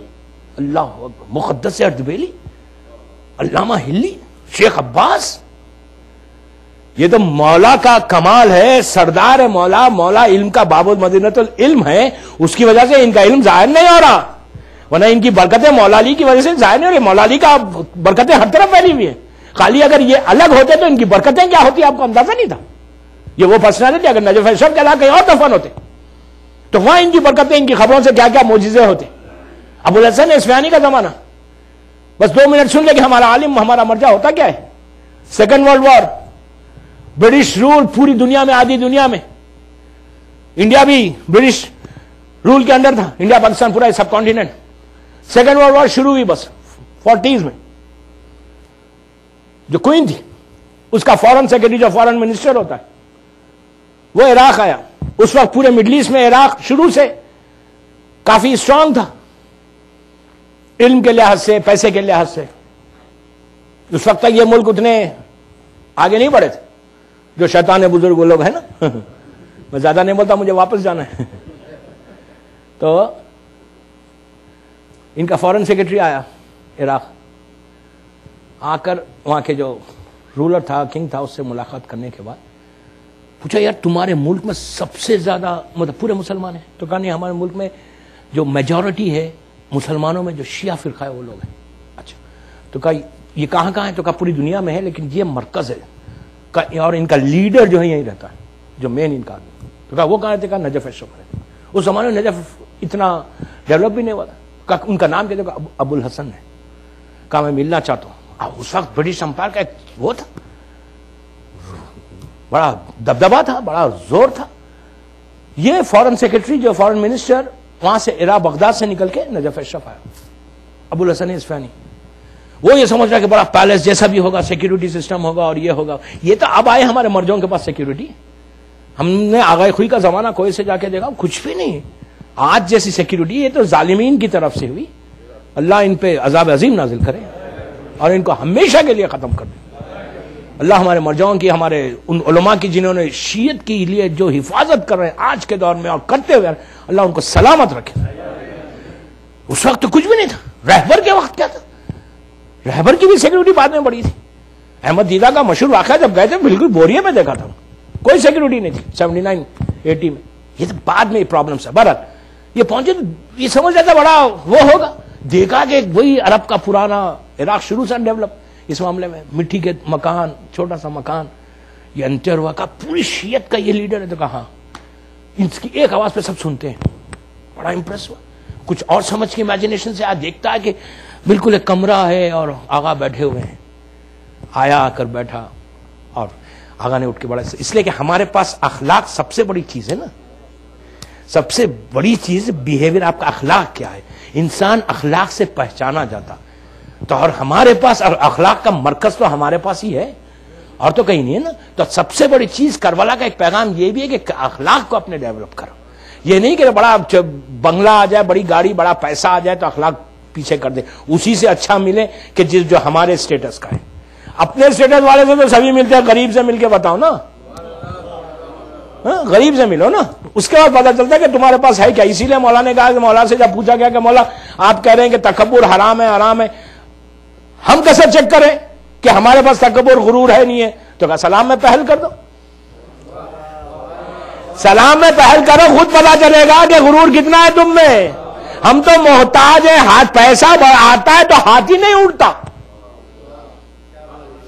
اللہ مقدس اردبیلی، علامہ ہلی، شیخ عباس، یہ تو مولا کا کمال ہے، سردار ہے مولا، مولا علم کا باب المدینۃ العلم ہے، اس کی وجہ سے ان کا علم ظاہر نہیں ہو رہا، ورنہ ان کی برکتیں مولا علی کی وجہ سے ظاہر نہیں ہو رہی. مولا علی کا برکتیں ہر طرف پھیلی ہوئی ہیں، خالی اگر یہ الگ ہوتے تو ان کی برکتیں کیا ہوتی آپ کو اندازہ نہیں تھا. یہ وہ پرسنالٹی اگر نجف اشرف کے علاقے اور دفن ہوتے تو وہاں ان کی برکتیں، ان کی خبروں سے کیا کیا معجزے ہوتے. ابو الحسن اصفہانی کا زمانہ، بس 2 منٹ سن لے کہ ہمارا عالم ہمارا مرجع ہوتا کیا ہے. Second world war, British rule پوری دنیا میں، آدھی دنیا میں، انڈیا بھی برٹش رول کے اندر تھا، انڈیا پاکستان پورا سب کانٹیننٹ. سیکنڈ ورلڈ وار شروع ہوئی بس 40s میں. جو کوئن تھی اس کا فورن سیکرٹری، جو فورن منسٹر ہوتا ہے، وہ عراق آیا. اس وقت پورے مڈل ایسٹ میں عراق شروع سے کافی اسٹرانگ تھا علم کے لحاظ سے، پیسے کے لحاظ سے. اس وقت تک یہ ملک اتنے آگے نہیں بڑھے تھے. جو شیطان بزرگ وہ لوگ ہیں نا میں زیادہ نہیں بولتا، مجھے واپس جانا ہے. تو ان کا فورن سیکرٹری آیا عراق، آ کر وہاں کے جو رولر تھا، کنگ تھا، اس سے ملاقات کرنے کے بعد پوچھا یار تمہارے ملک میں سب سے زیادہ مطلب پورے مسلمان ہیں؟ تو کہا نہیں، ہمارے ملک میں جو میجورٹی ہے مسلمانوں میں جو شیعہ فرقہ ہے وہ لوگ ہیں. اچھا، تو کہا یہ کہاں کہاں ہے؟ تو کہا پوری دنیا میں ہے، لیکن یہ مرکز ہے اور ان کا لیڈر جو ہے یہیں رہتا ہے، جو مین ان کا آدمی. تو کہا وہ کہاں رہتے؟ کہا نجف اشرف رہتے. اس زمانے میں نجف اتنا ڈیولپ بھی نہیں ہوا تھا. کہا ان کا نام کیا تھا؟ ابو الحسن ہے. کہا میں ملنا چاہتا ہوں. اس وقت برٹش امپائر کا ایک وہ تھا، بڑا دبدبا تھا، بڑا زور تھا. یہ فورن سیکرٹری، جو فورن منسٹر، وہاں سے عراق بغداد سے نکل کے نجف اشرف آیا، ابو الحسن اصفہانی. وہ یہ سمجھ رہا کہ بڑا پیلس جیسا بھی ہوگا، سیکیورٹی سسٹم ہوگا اور یہ ہوگا. یہ تو اب آئے ہمارے مرجوں کے پاس سیکیورٹی. ہم نے آغائے خوئی کا زمانہ کوئی سے جا کے دیکھا، کچھ بھی نہیں. آج جیسی سیکیورٹی یہ تو ظالمین کی طرف سے ہوئی. اللہ ان پہ عذاب عظیم نازل کرے اور ان کو ہمیشہ کے لیے ختم کر دے. اللہ ہمارے مرجعوں کی، ہمارے ان علماء کی جنہوں نے شیعت کے لیے جو حفاظت کر رہے ہیں آج کے دور میں اور کرتے ہوئے، اللہ ان کو سلامت رکھے. اس وقت تو کچھ بھی نہیں تھا. رہبر کے وقت کیا تھا؟ رہبر کی بھی سیکیورٹی بعد میں بڑی تھی. احمد دیدہ کا مشہور واقعہ، جب گئے تھے بالکل بوریے میں دیکھا تھا، کوئی سیکیورٹی نہیں تھی 79-80 میں. یہ تو بعد میں پرابلمس ہے. بہرحال یہ پہنچے تو یہ سمجھ رہا تھا بڑا وہ ہوگا. دیکھا کہ وہی عرب کا پرانا عراق شروع سے ڈیولپ اس معاملے میں، مٹی کے مکان، چھوٹا سا مکان، یہ انٹر ہوا. کا پوری شیعت کا یہ لیڈر ہے. تو کہا اس کی ایک آواز پہ سب سنتے ہیں. بڑا امپریس ہوا. کچھ اور سمجھ کے امیجنیشن سے آج دیکھتا ہے کہ بالکل ایک کمرہ ہے اور آغا بیٹھے ہوئے ہیں. آیا آ کر بیٹھا اور آغا نے اٹھ کے بڑا، اس لیے کہ ہمارے پاس اخلاق سب سے بڑی چیز ہے نا. سب سے بڑی چیز بیہیویئر، آپ کا اخلاق کیا ہے. انسان اخلاق سے پہچانا جاتا. تو اور ہمارے پاس اخلاق کا مرکز تو ہمارے پاس ہی ہے اور تو کہیں نہیں ہے نا. تو سب سے بڑی چیز کربلا کا ایک پیغام یہ بھی ہے کہ اخلاق کو اپنے ڈیولپ کرو. یہ نہیں کہ بڑا بنگلہ آ جائے، بڑی گاڑی، بڑا پیسہ آ جائے تو اخلاق پیچھے کر دے، اسی سے اچھا ملے کہ جو ہمارے اسٹیٹس کا ہے. اپنے اسٹیٹس والے سے تو سبھی ملتے ہیں، غریب سے مل کے بتاؤ نا. غریب سے ملو نا، اس کے بعد پتا چلتا ہے کہ تمہارے پاس ہے کیا. اسی لیے مولا نے کہا کہ مولا سے جب پوچھا گیا کہ مولا آپ کہہ رہے ہیں کہ تکبر حرام ہے، حرام ہے، ہم کیسے چیک کریں کہ ہمارے پاس تکبر غرور ہے نہیں ہے؟ تو کہا سلام میں پہل کر دو. سلام میں پہل کرو، خود پتا چلے گا کہ غرور کتنا ہے تم میں. ہم تو محتاج ہیں، ہاتھ پیسہ آتا ہے تو ہاتھ ہی نہیں اڑتا.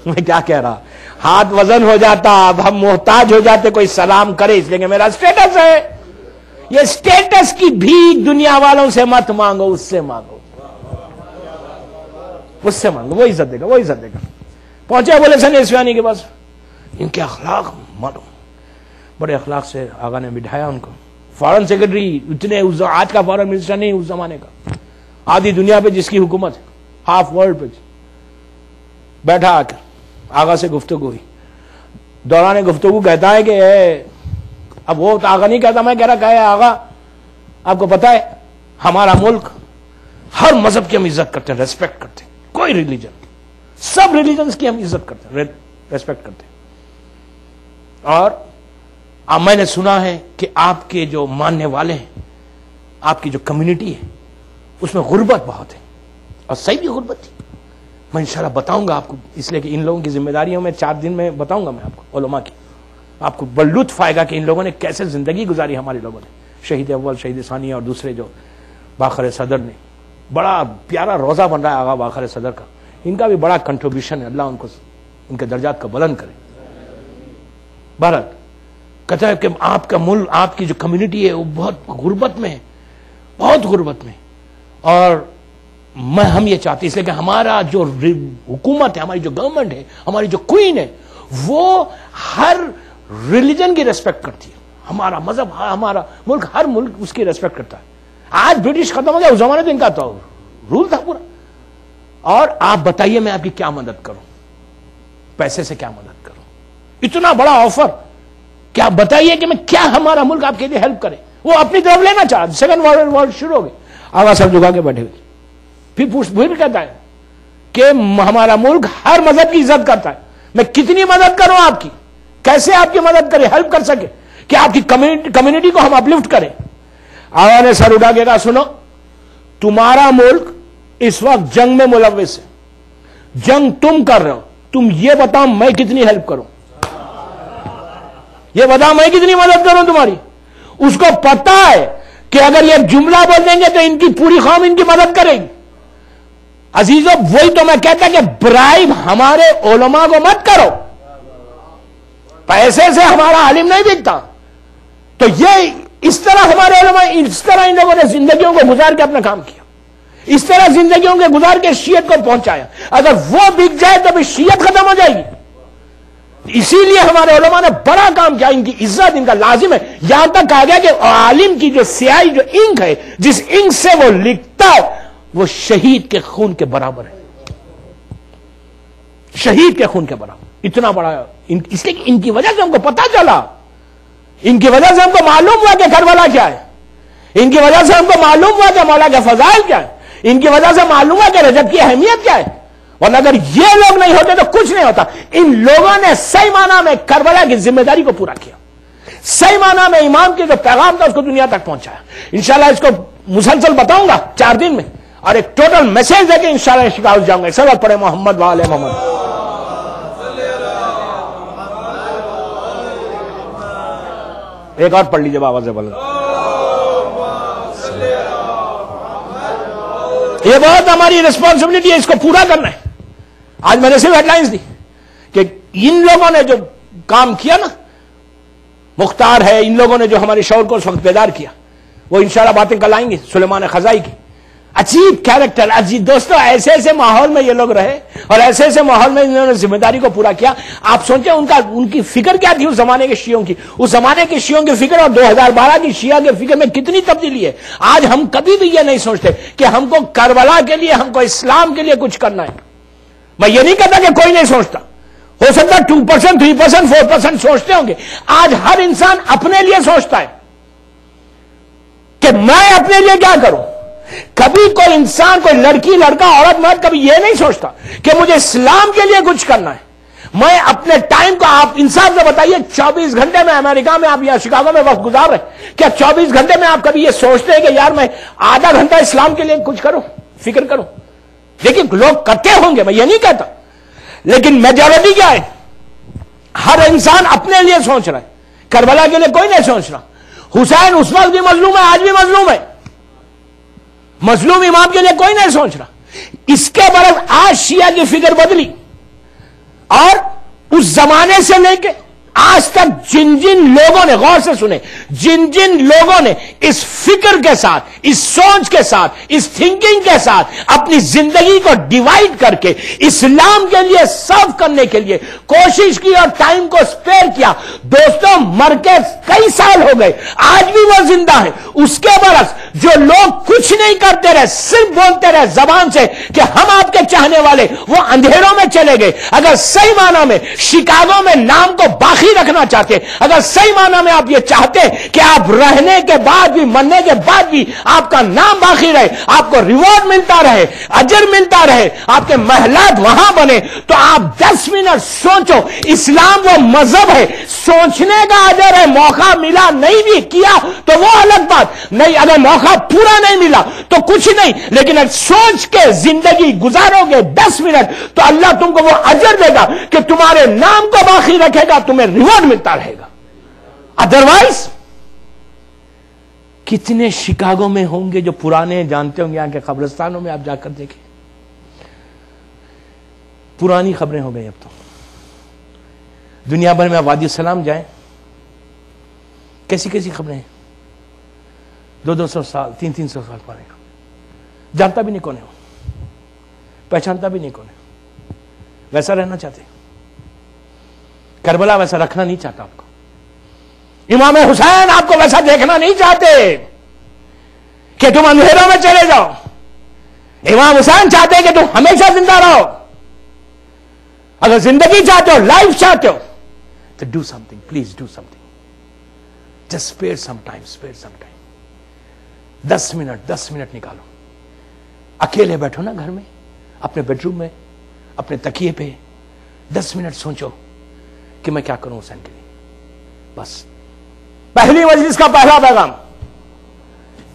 میں کیا کہہ رہا، ہاتھ وزن ہو جاتا، اب ہم محتاج ہو جاتے کوئی سلام کرے اس لیے کہ میرا اسٹیٹس ہے. یہ اسٹیٹس کی بھیک دنیا والوں سے مت مانگو، اس سے مانگو، اس سے مانگو، وہ عزت دے گا، وہ عزت دے گا. پہنچے ابو الحسن اصفہانی کے پاس. ان کے اخلاق مانو، بڑے اخلاق سے آغا نے بٹھایا ان کو. فارن سیکرٹری اتنے آج کا فارن منسٹر نہیں، اس زمانے کا، آدھی دنیا پہ جس کی حکومت، ہاف ورلڈ پہ بیٹھا. آ کر آغا سے گفتگو ہوئی. دوران گفتگو کہتا ہے کہ اب وہ آغا نہیں کہتا، میں کہہ رہا کہ آغا آپ کو پتا ہے ہمارا ملک ہر مذہب کی ہم عزت کرتے ہیں، ریسپیکٹ کرتے ہیں. کوئی ریلیجن، سب ریلیجنز کی ہم عزت کرتے ہیں، ریسپیکٹ کرتے ہیں. اور میں نے سنا ہے کہ آپ کے جو ماننے والے ہیں آپ کی جو کمیونٹی ہے اس میں غربت بہت ہے، اور صحیح بھی غربت تھی. میں انشاءاللہ بتاؤں گا آپ کو، اس لیے کہ ان لوگوں کی ذمہ داریوں میں 4 دن میں بتاؤں گا میں آپ کو علماء کی. آپ کو بڑا لطف آئے گا کہ ان لوگوں نے کیسے زندگی گزاری ہمارے لوگوں نے. شہید اول، شہید ثانی اور دوسرے جو باخر صدر نے، بڑا پیارا روزہ بن رہا ہے آغا باخر صدر کا. ان کا بھی بڑا کنٹریبیوشن ہے، اللہ ان کو ان کے درجات کو بلند کرے. بھارت کہتا ہے کہ آپ کا ملک، آپ کی جو کمیونٹی ہے وہ بہت غربت میں ہے، بہت غربت میں. اور ہم یہ چاہتے ہیں اس لیے کہ ہمارا جو حکومت ہے، ہماری جو گورنمنٹ ہے، ہماری جو کوئین ہے، وہ ہر ریلیجن کی ریسپیکٹ کرتی ہے. ہمارا مذہب، ہمارا ملک، ہر ملک اس کی ریسپیکٹ کرتا ہے. آج برٹش ختم ہو گیا، اس زمانے تو ان کا تو رول تھا پورا. اور آپ بتائیے میں آپ کی کیا مدد کروں، پیسے سے کیا مدد کروں؟ اتنا بڑا آفر، کیا بتائیے کہ میں کیا ہمارا ملک آپ کے لیے ہیلپ کرے. وہ اپنی طرف لینا چاہتا. سیکنڈ ورلڈ شروع ہو گئی، آواز سب جگہ کے بیٹھے ہوئے. پھر کہتا ہے کہ ہمارا ملک ہر مذہب کی عزت کرتا ہے. میں کتنی مدد کروں آپ کی، کیسے آپ کی مدد کرے، ہیلپ کر سکے کہ آپ کی کمیونٹی کو ہم اپلفٹ کریں. آغا نے سر اٹھا کے کہا سنو، تمہارا ملک اس وقت جنگ میں ملوث ہے، جنگ تم کر رہے ہو، تم یہ بتاؤ میں کتنی ہیلپ کروں، یہ بتاؤ میں کتنی مدد کروں تمہاری. اس کو پتا ہے کہ اگر یہ جملہ بول دیں گے تو ان کی پوری قوم ان کی مدد کرے گی. عزیزو وہی تو میں کہتا کہ برائب ہمارے علماء کو مت کرو، پیسے سے ہمارا عالم نہیں بکتا. تو یہ اس طرح ہمارے علماء، اس طرح ان لوگوں نے زندگیوں کو گزار کے اپنا کام کیا، اس طرح زندگیوں کے گزار کے شیعت کو پہنچایا. اگر وہ بک جائے تو پھر شیعت ختم ہو جائے گی. اسی لیے ہمارے علماء نے بڑا کام کیا، ان کی عزت ان کا لازم ہے. یہاں تک کہا گیا کہ عالم کی جو سیاہی، جو انک ہے، جس انک سے وہ لکھتا ہے، وہ شہید کے خون کے برابر ہے، شہید کے خون کے برابر. اتنا بڑا، اس لیے کہ ان کی وجہ سے ہم کو پتا چلا، ان کی وجہ سے ہم کو معلوم ہوا کہ کربلا کیا ہے، ان کی وجہ سے ہم کو معلوم ہوا کہ مولا کے فضائل کیا ہے، ان کی وجہ سے معلوم ہوا کہ رجب کی اہمیت کیا ہے. اور اگر یہ لوگ نہیں ہوتے تو کچھ نہیں ہوتا. ان لوگوں نے صحیح معنی میں کربلا کی ذمہ داری کو پورا کیا، صحیح معنی میں امام کے جو پیغام تھا اس کو دنیا تک پہنچایا. انشاءاللہ اس کو مسلسل بتاؤں گا 4 دن میں، اور ایک ٹوٹل میسج ہے کہ انشاءاللہ شکایت جاؤں گا. سب پڑھے محمد وآل محمد. ایک اور پڑھ لیجیے بابا سے بلند. یہ بہت ہماری ریسپانسبلٹی ہے، اس کو پورا کرنا ہے. آج میں نے صرف ہیڈ لائنز دی کہ ان لوگوں نے جو کام کیا نا، مختار ہے، ان لوگوں نے جو ہمارے شعور کو اس وقت بیدار کیا، وہ انشاءاللہ باتیں کل آئیں گی. سلیمان خزائی کی عجیب کیریکٹر. عجیب دوستو، ایسے ایسے ماحول میں یہ لوگ رہے اور ایسے ایسے ماحول میں انہوں نے ذمہ داری کو پورا کیا. آپ سوچیں ان کی فکر کیا تھی اس زمانے کے شیعوں کی، اس زمانے کے شیعوں کی فکر اور 2012 کی شیعہ کے فکر میں کتنی تبدیلی ہے. آج ہم کبھی بھی یہ نہیں سوچتے کہ ہم کو کربلا کے لیے، ہم کو اسلام کے لیے کچھ کرنا ہے. میں یہ نہیں کہتا کہ کوئی نہیں سوچتا، ہو سکتا 2%، 3%، 4% سوچتے ہوں گے. آج ہر انسان اپنے لیے سوچتا ہے کہ میں اپنے لیے کیا کروں. کبھی کوئی انسان، کوئی لڑکی، لڑکا، عورت، مرد کبھی یہ نہیں سوچتا کہ مجھے اسلام کے لیے کچھ کرنا ہے. میں اپنے ٹائم کو، آپ انصاف سے بتائیے، 24 گھنٹے میں امریکہ میں، آپ یہاں شکاگو میں وقت گزار رہے، کیا 24 گھنٹے میں آپ کبھی یہ سوچتے ہیں کہ یار میں آدھا گھنٹہ اسلام کے لیے کچھ کروں، فکر کروں؟ دیکھیں لوگ کرتے ہوں گے، میں یہ نہیں کہتا، لیکن میجورٹی کیا ہے؟ ہر انسان اپنے لیے سوچ رہا ہے. کربلا کے لیے کوئی نہیں سوچ رہا. حسین اس وقت بھی مظلوم ہے، آج بھی مظلوم ہے. مظلوم امام کے لیے کوئی نہیں سوچ رہا. اس کے برعکس آج شیعہ کی فکر بدلی، اور اس زمانے سے لے کے آج تک جن جن لوگوں نے، غور سے سنیں، جن جن لوگوں نے اس فکر کے ساتھ، اس سوچ کے ساتھ، اس تھنکنگ کے ساتھ اپنی زندگی کو ڈیوائیڈ کر کے اسلام کے لیے سرو کرنے کے لیے کوشش کی اور ٹائم کو سپیئر کیا، دوستوں مر کے کئی سال ہو گئے، آج بھی وہ زندہ ہے. اس کے برعکس جو لوگ کچھ نہیں کرتے رہے، صرف بولتے رہے زبان سے کہ ہم آپ کے چاہنے والے، وہ اندھیروں میں چلے گئے. اگر صحیح معنی میں شکاگو میں نام کو باقی باقی رکھنا چاہتے, اگر صحیح معنی میں آپ یہ چاہتے کہ آپ رہنے کے بعد بھی, مرنے کے بعد بھی آپ کا نام باقی رہے, آپ کو ریوارڈ ملتا رہے, اجر ملتا رہے, آپ کے محلات وہاں بنے, تو آپ 10 منٹ سوچو. اسلام وہ مذہب ہے, سوچنے کا اجر ہے. موقع ملا نہیں بھی کیا تو وہ الگ بات نہیں, اگر موقع پورا نہیں ملا تو کچھ نہیں, لیکن اگر سوچ کے زندگی گزارو گے 10 منٹ تو اللہ تم کو وہ اجر دے گا کہ تمہارے نام کو باقی رکھے گا, تمہیں ریوارڈ ملتا رہے گا. ادروائز کتنے شکاگو میں ہوں گے جو پرانے جانتے ہوں گے, یہاں کے قبرستانوں میں آپ جا کر دیکھیں, پرانی خبریں ہو گئی. اب تو دنیا بھر میں آپ وادی السلام جائیں, کیسی کیسی خبریں ہیں, 200 سال 300 سال پرانے, جانتا بھی نہیں کون ہے, پہچانتا بھی نہیں کون ہے. ویسا رہنا چاہتے, کربلا ویسا رکھنا نہیں چاہتا آپ کو, امام حسین آپ کو ویسا دیکھنا نہیں چاہتے کہ تم اندھیروں میں چلے جاؤ. امام حسین چاہتے کہ تم ہمیشہ زندہ رہو. اگر زندگی چاہتے ہو, لائف چاہتے ہو, تو do something, please do something, just spare some time. 10 minute نکالو, اکیلے بیٹھو نا گھر میں, اپنے بیڈ روم میں, اپنے تکیے پہ 10 منٹ سوچو کہ میں کیا کروں حسین کے لیے. بس پہلی مجلس کا پہلا پیغام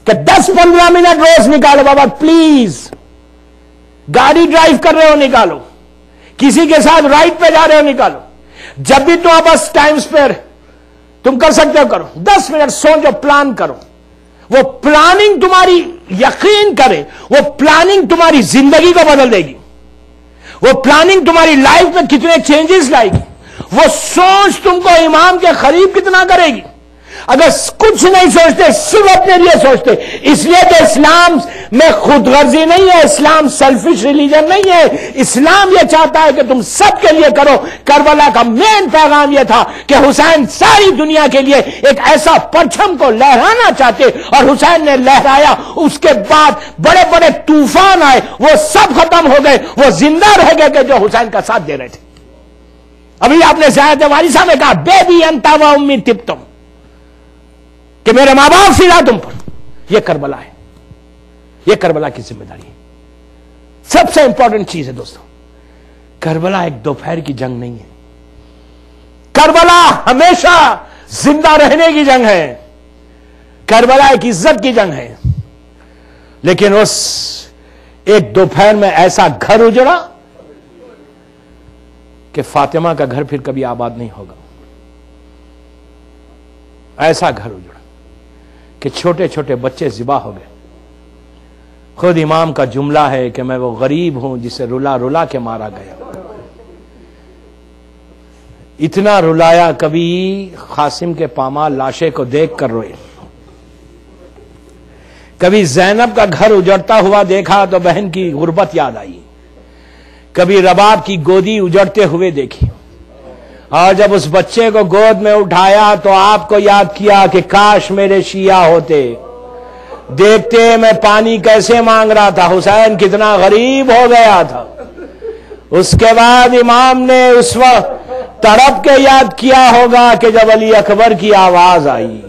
کہ 10-15 منٹ روز نکالو. بابا پلیز, گاڑی ڈرائیو کر رہے ہو نکالو, کسی کے ساتھ رائڈ پہ جا رہے ہو نکالو, جب بھی تم بس ٹائم اسپیئر تم کر سکتے ہو کرو. 10 منٹ سوچو, پلان کرو. وہ پلاننگ تمہاری, یقین کرے, وہ پلاننگ تمہاری زندگی کو بدل دے گی. وہ پلاننگ تمہاری لائف میں کتنے چینجز لائے گی. وہ سوچ تم کو امام کے قریب کتنا کرے گی. اگر کچھ نہیں سوچتے, صرف اپنے لیے سوچتے, اس لیے تو اسلام میں خود غرضی نہیں ہے, اسلام سیلفش ریلیجن نہیں ہے. اسلام یہ چاہتا ہے کہ تم سب کے لیے کرو. کربلا کا مین پیغام یہ تھا کہ حسین ساری دنیا کے لیے ایک ایسا پرچم کو لہرانا چاہتے, اور حسین نے لہرایا. اس کے بعد بڑے بڑے طوفان آئے, وہ سب ختم ہو گئے, وہ زندہ رہ گئے کہ جو حسین کا ساتھ دے رہے تھے. ابھی آپ نے سیاحت وارثہ میں کہا, بیبی انتا و امی تبتم, کہ میرے ماں باپ فدا تم پر. یہ کربلا ہے, یہ کربلا کی ذمہ داری ہے. سب سے امپورٹنٹ چیز ہے دوستوں, کربلا ایک دوپہر کی جنگ نہیں ہے. کربلا ہمیشہ زندہ رہنے کی جنگ ہے. کربلا ایک عزت کی جنگ ہے. لیکن اس ایک دوپہر میں ایسا گھر اجڑا کہ فاطمہ کا گھر پھر کبھی آباد نہیں ہوگا. ایسا گھر اجڑا کہ چھوٹے چھوٹے بچے ذبح ہو گئے. خود امام کا جملہ ہے کہ میں وہ غریب ہوں جسے رلا رلا کے مارا گیا. اتنا رلایا کبھی قاسم کے پامال لاشے کو دیکھ کر روئے. کبھی زینب کا گھر اجڑتا ہوا دیکھا تو بہن کی غربت یاد آئی. کبھی رباب کی گودی اجڑتے ہوئے دیکھی, اور جب اس بچے کو گود میں اٹھایا تو آپ کو یاد کیا کہ کاش میرے شیعہ ہوتے. دیکھتے میں پانی کیسے مانگ رہا تھا, حسین کتنا غریب ہو گیا تھا. اس کے بعد امام نے اس وقت تڑپ کے یاد کیا ہوگا کہ جب علی اکبر کی آواز آئی.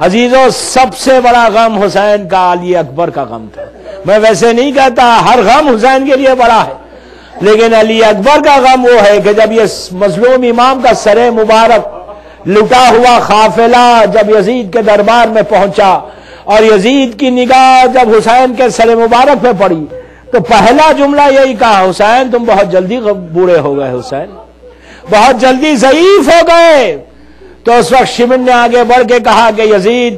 عزیزوں, سب سے بڑا غم حسین کا علی اکبر کا غم تھا. میں ویسے نہیں کہتا ہر غم حسین کے لیے بڑا ہے, لیکن علی اکبر کا غم وہ ہے کہ جب یہ مظلوم امام کا سر مبارک لٹا ہوا قافلہ جب یزید کے دربار میں پہنچا, اور یزید کی نگاہ جب حسین کے سر مبارک پہ پڑی, تو پہلا جملہ یہی کہا, حسین تم بہت جلدی بوڑھے ہو گئے, حسین بہت جلدی ضعیف ہو گئے. تو اس وقت شمن نے آگے بڑھ کے کہا کہ یزید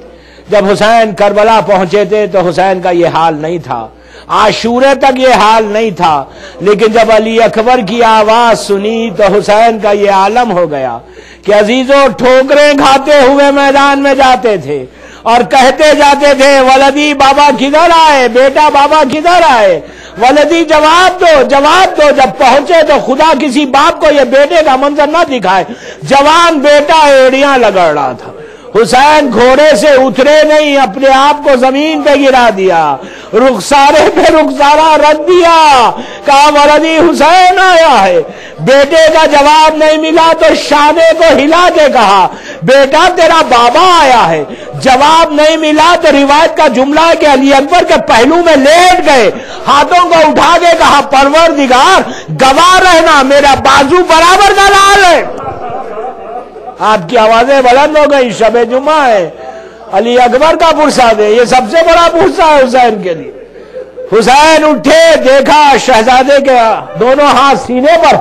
جب حسین کربلا پہنچے تھے تو حسین کا یہ حال نہیں تھا, عاشورے تک یہ حال نہیں تھا, لیکن جب علی اکبر کی آواز سنی تو حسین کا یہ عالم ہو گیا کہ عزیزوں ٹھوکریں کھاتے ہوئے میدان میں جاتے تھے اور کہتے جاتے تھے, ولدی بابا کدھر آئے, بیٹا بابا کدھر آئے, ولدی جواب دو جواب دو. جب پہنچے تو خدا کسی باپ کو یہ بیٹے کا منظر نہ دکھائے. جوان بیٹا ایڑیاں لگڑ رہا تھا, حسین گھوڑے سے اترے نہیں، اپنے آپ کو زمین پہ گرا دیا، رخسارے پہ رخسارہ رکھ دیا، کہا ولدی حسین آیا ہے۔ بیٹے کا جواب نہیں ملا تو شانے کو ہلا کے کہا بیٹا تیرا بابا آیا ہے۔ جواب نہیں ملا تو روایت کا جملہ ہے کہ علی اکبر کے پہلو میں لیٹ گئے، ہاتھوں کو اٹھا کے کہا پروردگار گواہ رہنا میرا بازو برابر کا لال ہے۔ آپ کی آوازیں بلند ہو گئی، شب جمعہ ہے، علی اکبر کا پرساد ہے، یہ سب سے بڑا پرسا ہے حسین کے لیے۔ حسین اٹھے، دیکھا شہزادے کے دونوں ہاتھ سینے پر،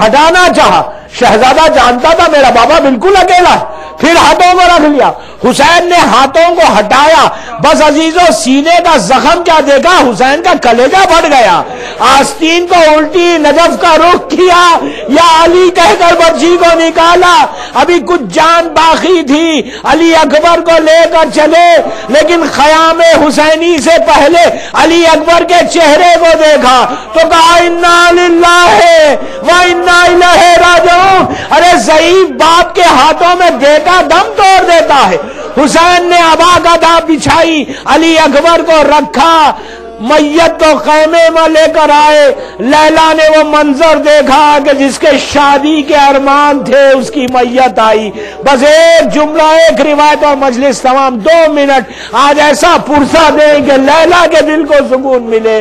ہٹانا چاہا، شہزادہ جانتا تھا میرا بابا بالکل اکیلا ہے، پھر ہاتھوں کو رکھ لیا۔ حسین نے ہاتھوں کو ہٹایا، بس عزیزو سینے کا زخم کیا دیکھا، حسین کا کلیجہ پھٹ گیا۔ آستین کو الٹی نجف کا رخ کیا، یا علی کہہ کر بچی کو نکالا۔ ابھی کچھ جان باقی تھی، علی اکبر کو لے کر چلے، لیکن خیام حسینی سے پہلے علی اکبر کے چہرے کو دیکھا تو کہا انا للہ و انا الیہ راجعون۔ ارے ضعیف باپ کے ہاتھوں میں بیٹا دم توڑ دیتا ہے۔ حسین نے عبا کا دھا بچھائی، علی اکبر کو رکھا، میت کو خیمے میں لے کر آئے۔ لیلا نے وہ منظر دیکھا کہ جس کے شادی کے ارمان تھے اس کی میت آئی۔ بس ایک جملہ، ایک روایت اور مجلس تمام، 2 منٹ۔ آج ایسا پرسا دیں کہ لیلا کے دل کو سکون ملے۔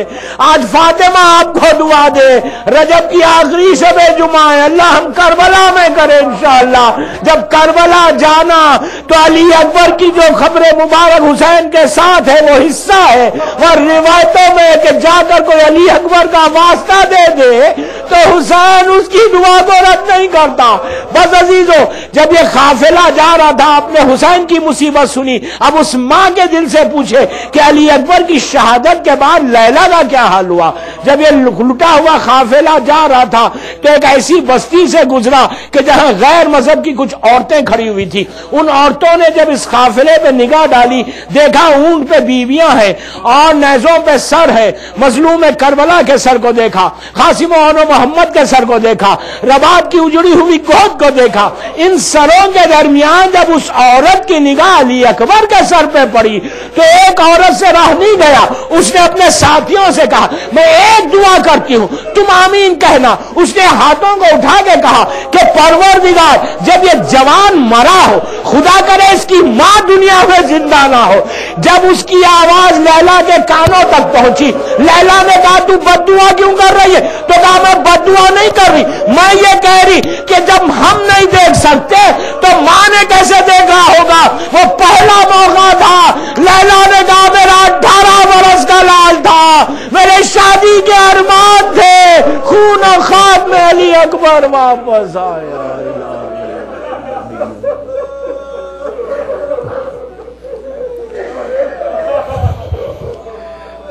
آج فاطمہ آپ کو دعا دے، رجب کی آخری شب جمعہ ہے، اللہ ہم کربلا میں کریں انشاءاللہ۔ جب کربلا جانا تو علی اکبر کی جو خبر مبارک حسین کے ساتھ ہے وہ حصہ ہے، اور روایت میں کہ جا کر کوئی علی اکبر کا واسطہ دے دے تو حسین اس کی دعا کو رد نہیں کرتا۔ بس عزیزو جب یہ قافلہ جا رہا تھا، آپ نے حسین کی مصیبت سنی، اب اس ماں کے دل سے پوچھے کہ علی اکبر کی شہادت کے بعد لیلا کا کیا حال ہوا۔ جب یہ لٹا ہوا قافلہ جا رہا تھا تو ایک ایسی بستی سے گزرا کہ جہاں غیر مذہب کی کچھ عورتیں کھڑی ہوئی تھی۔ ان عورتوں نے جب اس قافلے پہ نگاہ ڈالی، دیکھا اونٹ پہ بیویاں ہیں اور نیزوں پہ سر ہے، مظلوم کربلا کے سر کو دیکھا، قاسم و محمد کے سر کو دیکھا، رباط کی اجڑی ہوئی گود کو دیکھا۔ ان سروں کے درمیان جب اس عورت کی نگاہ علی اکبر کے سر پہ پڑی تو ایک عورت سے رہ نہیں گیا، اس نے اپنے ساتھیوں سے کہا میں ایک دعا کرتی ہوں تم آمین کہنا۔ اس نے ہاتھوں کو اٹھا کے کہا کہ پروردگار جب یہ جوان مرا ہو، خدا کرے اس کی ماں دنیا میں زندہ نہ ہو۔ جب اس کی آواز لیلا کے کانوں تک پہنچی، لیلا نے کہا تو بد دعا کیوں کر رہی ہے؟ تو کہا میں بد دعا نہیں کر رہی، میں یہ کہہ رہی کہ جب ہم نہیں دیکھ سکتے تو ماں نے کیسے دیکھا ہوگا؟ وہ پہلا موقع تھا۔ لیلا نے کہا میرا 18 برس کا لال تھا، میرے شادی کے ارمان تھے، خون و خاک میں علی اکبر واپس آیا۔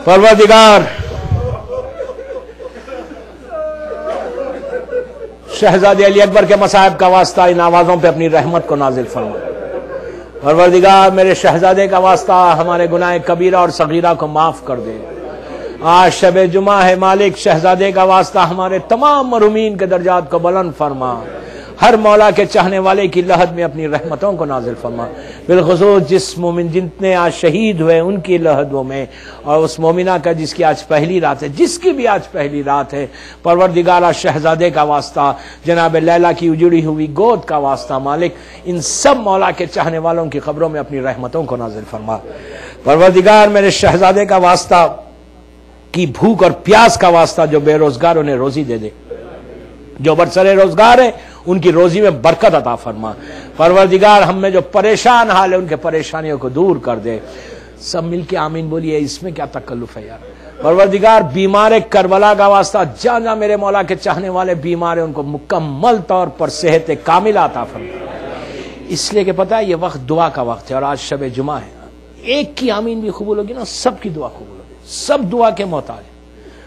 پروردگار شہزادے علی اکبر کے مصائب کا واسطہ ان آوازوں پہ اپنی رحمت کو نازل فرما۔ پروردگار میرے شہزادے کا واسطہ ہمارے گناہ کبیرہ اور صغیرہ کو معاف کر دے۔ آج شب جمعہ ہے مالک، شہزادے کا واسطہ ہمارے تمام مرحومین کے درجات کو بلند فرما، ہر مولا کے چاہنے والے کی لحد میں اپنی رحمتوں کو نازل فرما، بالخصوص جس مومن جتنے آج شہید ہوئے ان کی لحدوں میں، اور اس مومنہ کا جس کی آج پہلی رات ہے، جس کی بھی آج پہلی رات ہے، پروردگار شہزادے کا واسطہ، جناب لیلا کی اجڑی ہوئی گود کا واسطہ مالک، ان سب مولا کے چاہنے والوں کی قبروں میں اپنی رحمتوں کو نازل فرما۔ پروردگار میرے شہزادے کا واسطہ کی بھوک اور پیاس کا واسطہ جو بے روزگار انہیں روزی دے دے، جو برسر روزگار ہے ان کی روزی میں برکت عطا فرما۔ پروردگار ہم میں جو پریشان حال ہے ان کے پریشانیوں کو دور کر دے۔ سب مل کے آمین بولیے، اس میں کیا تکلف ہے یار۔ پروردگار بیمار کربلا کا واسطہ، جہاں جہاں میرے مولا کے چاہنے والے بیمار ہیں ان کو مکمل طور پر صحت کاملہ عطا فرما۔ اس لیے کہ پتہ ہے یہ وقت دعا کا وقت ہے، اور آج شب جمعہ ہے، ایک کی آمین بھی قبول ہوگی نا، سب کی دعا قبول ہوگی، سب دعا کے محتاج ہیں۔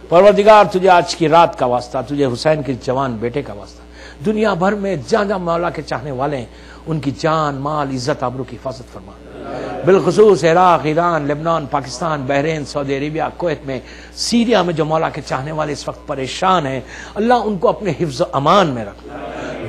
پروردگار تجھے آج کی رات کا واسطہ، تجھے حسین کے جوان بیٹے کا واسطہ، دنیا بھر میں جہاں جہاں مولا کے چاہنے والے ہیں ان کی جان مال عزت آبرو کی حفاظت فرما، بالخصوص عراق، ایران، لبنان، پاکستان، بحرین، سعودی عربیہ، کویت میں، سیریا میں جو مولا کے چاہنے والے اس وقت پریشان ہیں، اللہ ان کو اپنے حفظ و امان میں رکھ،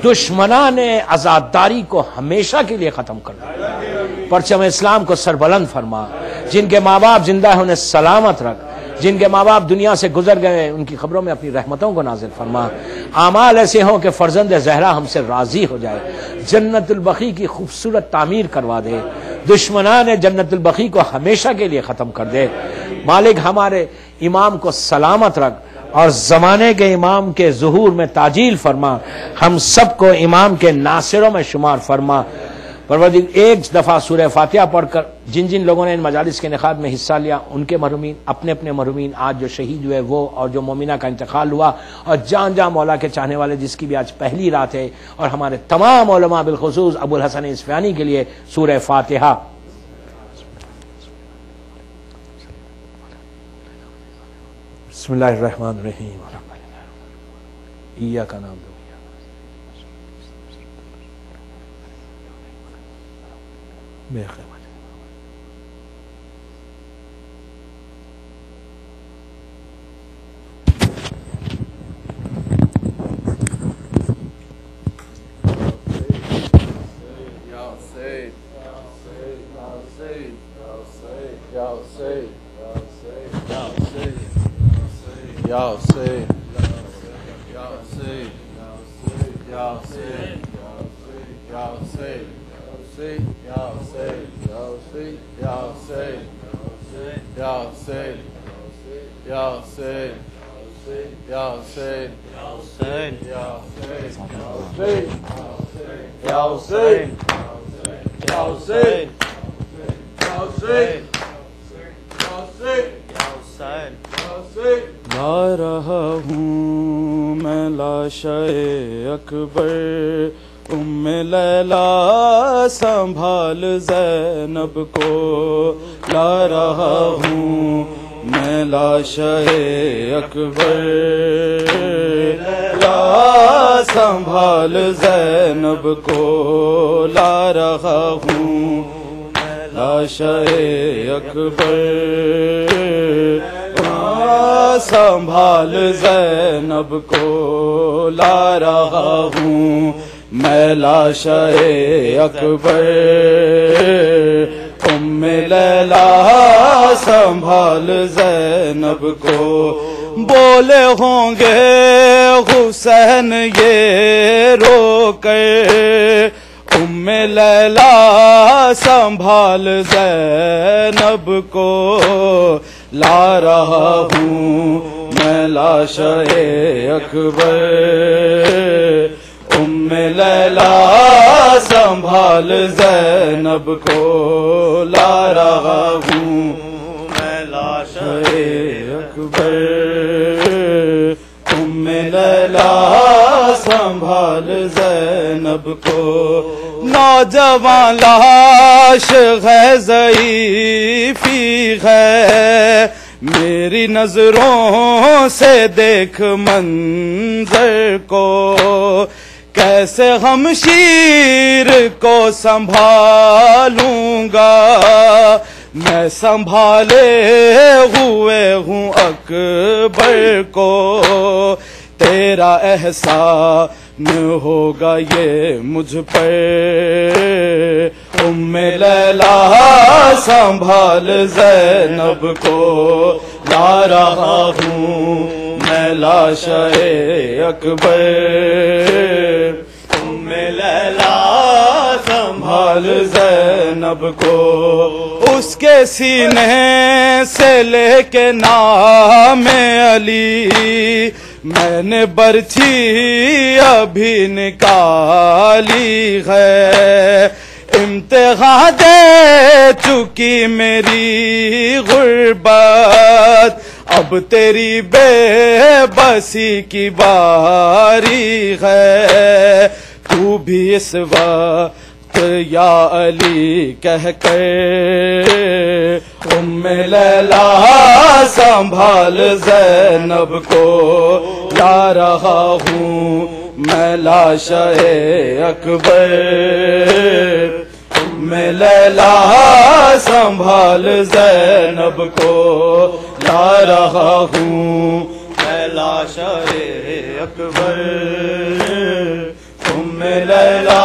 دشمنان عزاداری کو ہمیشہ کے لیے ختم کر دے۔ پرچم اسلام کو سربلند فرما، جن کے ماں باپ زندہ ہیں انہیں سلامت رکھ، جن کے ماں باپ دنیا سے گزر گئے ان کی قبروں میں اپنی رحمتوں کو نازل فرما، اعمال ایسے ہوں کہ فرزند زہرا ہم سے راضی ہو جائے، جنت البقیع کی خوبصورت تعمیر کروا دے، دشمنان جنت البقیع کو ہمیشہ کے لیے ختم کر دے۔ مالک ہمارے امام کو سلامت رکھ اور زمانے کے امام کے ظہور میں تعجیل فرما، ہم سب کو امام کے ناصروں میں شمار فرما۔ پروردگار ایک دفعہ سورہ فاتحہ پڑھ کر جن جن لوگوں نے ان مجالس کے انعقاد میں حصہ لیا ان کے مرحومین، اپنے اپنے مرحومین، آج جو شہید ہوئے وہ، اور جو مومنہ کا انتقال ہوا، اور جان جان مولا کے چاہنے والے جس کی بھی آج پہلی رات ہے، اور ہمارے تمام علماء بالخصوص ابو الحسن اصفہانی کے لیے سورہ فاتحہ۔ بسم اللہ الرحمن الرحیم، ایاک نعبد بے خیر۔ لا رہا ہوں میں لاشے اکبر، ام لیلا سنبھال زینب کو، لا رہا ہوں میں لاشے اکبر، لا سنبھال زینب کو، لا رہا ہوں لاشے اکبر، سنبھال زینب کو، لا رہا ہوں میں لاشے اکبر، ام لیلا سنبھال زینب کو، بولے ہوں گے حسین یہ رو کر، ام لیلا سنبھال زینب کو، لا رہا ہوں میں لاشے اکبر، ام لیلا سنبھال زینب کو، لا رہا ہوں میں لاشے اکبر، ام لیلا سنبھال زینب کو، نوجوان لاش ہے ضعیفی ہے، میری نظروں سے دیکھ منظر کو، کیسے ہمشیر کو سنبھالوں گا، میں سنبھالے ہوئے ہوں اکبر کو، تیرا احسان ہوگا یہ مجھ پر، ام لیلا سنبھال زینب کو، لا رہا ہوں میں لاشے اکبر، ام لیلا سنبھال زینب کو، اس کے سینے سے لے کے نام علی میں نے برچھی ابھی نکالی ہے، امتحان دے چکی میری غربت، اب تیری بے بسی کی باری ہے، تو بھی اس وقت یا علی کہہ کر، ام لیلا سنبھال زینب کو، لا رہا ہوں میں لاشے اکبر، ام لیلا سنبھال زینب کو، لا رہا ہوں میں لاشے اکبر، ام لیلا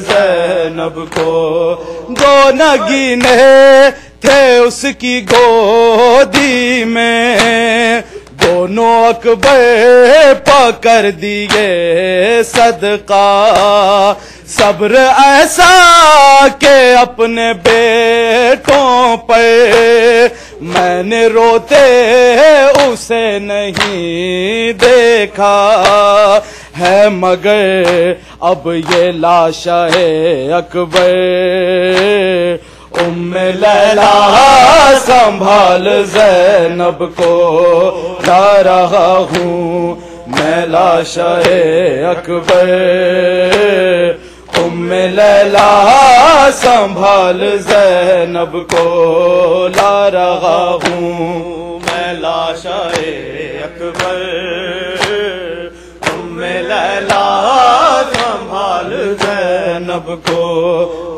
زینب کو دو نگینے تھے اس کی گودی میں دونوں اکبر پکڑ دیے صدقہ صبر ایسا کہ اپنے بیٹوں پر میں نے روتے اسے نہیں دیکھا ہے مگر اب یہ لاشا ہے اکبر ام لیلا سنبھال زینب کو لا رہا ہوں میں لاشا ہے اکبر ام لیلا سنبھال زینب کو لا رہا ہوں میں لاشا ہے اکبر ام لیلا سنبھال زینب کو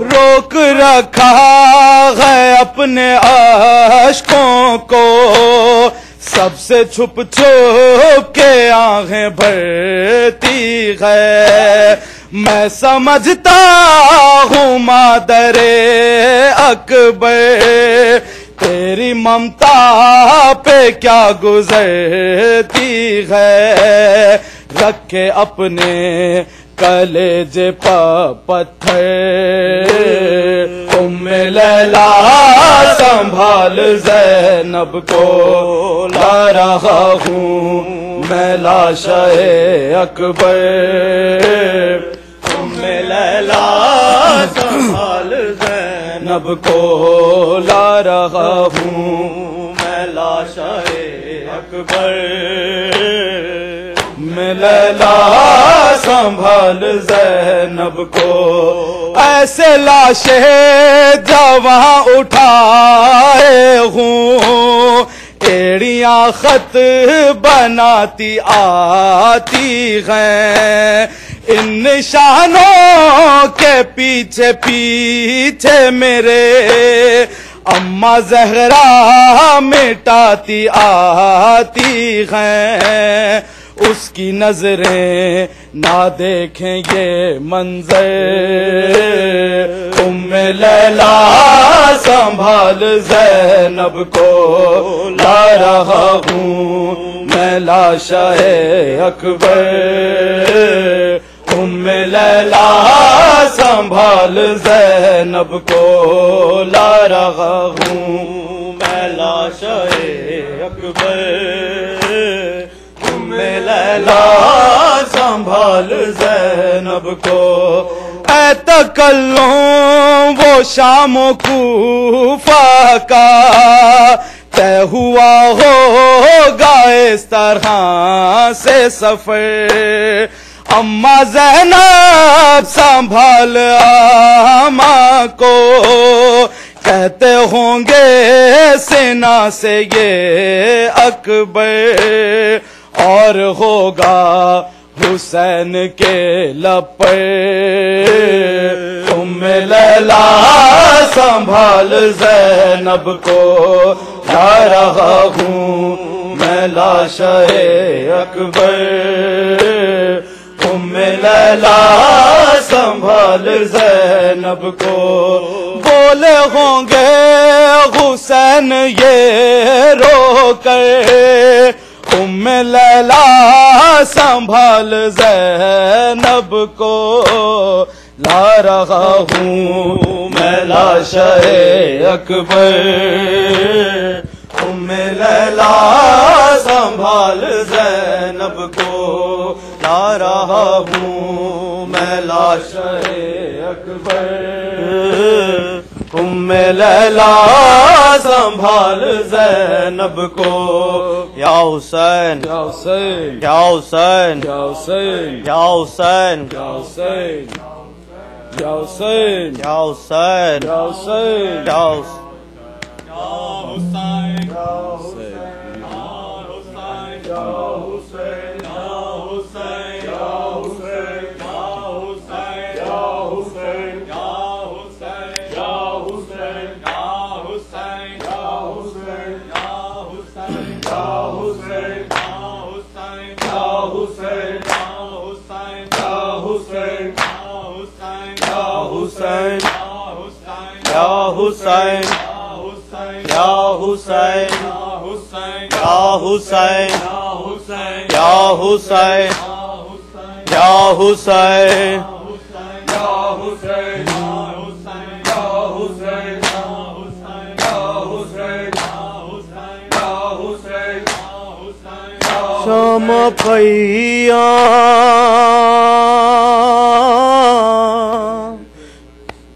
روک رکھا ہے اپنے عاشقوں کو سب سے چھپ چھپ کے آنکھیں بھرتی ہے میں سمجھتا ہوں مادر اکبر تیری ممتا پہ کیا گزرتی ہے رکھے اپنے کلیجے پہ پتھر ام لیلا سنبھال زینب کو لا رہا ہوں میں لاشا اکبر ام لیلا سنبھال زینب کو لا رہا ہوں میں لاشا اکبر میں لیلا سنبھال زینب کو ایسے لاشیں جواں اٹھائے ہوں ایڑیاں خط بناتی آتی ہیں ان نشانوں کے پیچھے پیچھے میرے اماں زہرا مٹاتی آتی ہیں اس کی نظریں نہ دیکھیں یہ منظر ام لیلا سنبھال زینب کو لا رہا ہوں میں لاشا اکبر ام لیلا سنبھال زینب کو لا رہا ہوں میں لاشا اکبر لیلا سنبھال زینب کو اے تکلم وہ شام و کوفہ کا طے ہوا ہوگا اس طرح سے سفر اماں زینب سنبھال اماں کو کہتے ہوں گے سینا سے یہ اکبر اور ہوگا حسین کے لب ام لیلا سنبھال زینب کو لا رہا ہوں میں لاشا اکبر ام لیلا سنبھال زینب کو بولے ہوں گے حسین یہ رو کر ام لیلا سنبھال زینب کو لا رہا ہوں میں لاشا اکبر ام لیلا سنبھال زینب کو لا رہا ہوں میں لاشا اکبر ام لیلا سنبھال زینب کو یا حسین یا حسین یا حسین یا حسین یا حسین یا حسین یا حسین یا حسین یا حسین یا Hussein, Ya Hussein, Ya Hussein, Ya Hussein, Ya Hussein, Ya Hussein, Shama Paiya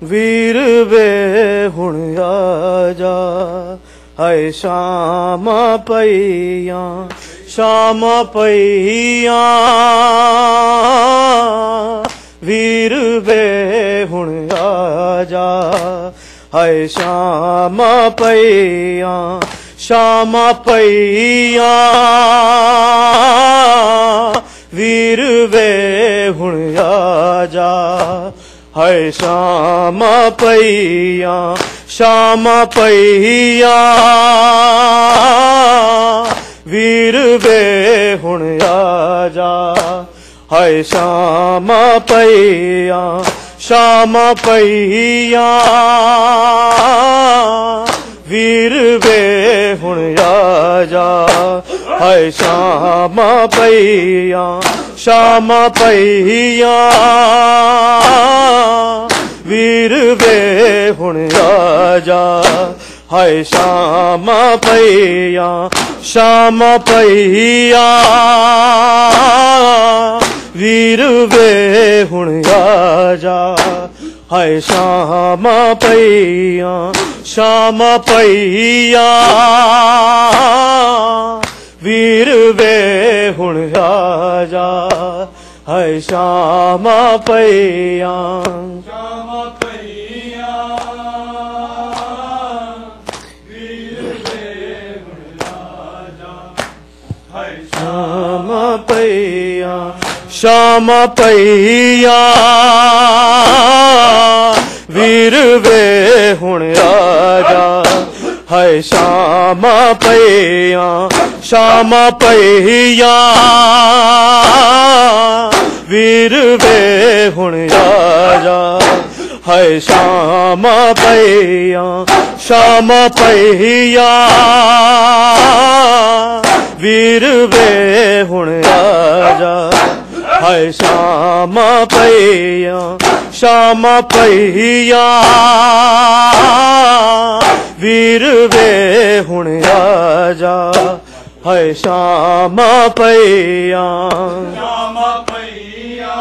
Veer ve hun aaja hai Shama Paiya Shama Paiya Veer ve hun aaja hai Shama Paiya Shama Paiya Veer ve hun aaja hai Shama Paiya Shama Paiya Veer ve hun aaja hai Shama Paiya Shama Paiya Veer ve hun aaja hai Shama Paiya Shama Paiya Veer ve hun aaja hai Shama Paiya Shama Paiya Veer ve hun aaja hai Shama Paiya Shama Paiya Veer ve hun aaja hai Shama Paiya Shama Paiya Veer ve hun aaja hai Shama Paiya Shama Paiya Veer ve hun aaja hai Shama Paiya Shama Paiya Veer ve hun aaja hai Shama Paiya Shama Paiya Veer ve hun aaja hai Shama Paiya Shama Paiya Veer ve hun aaja hai Shama Paiya Shama Paiya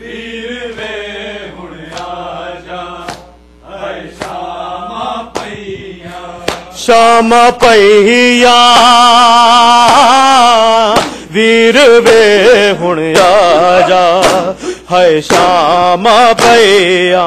Veer ve hun aaja hai Shama Paiya Shama Paiya Veer ve hun aaja hai Shama Paiya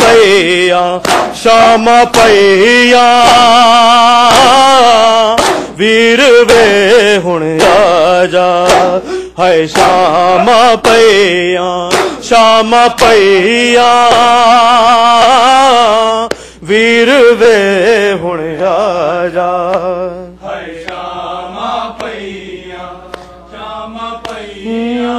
Paiya Shama Paiya Veer ve hun aaja hai Shama Paiya Shama Paiya Veer ve hun aaja hai Shama Paiya Shama Paiya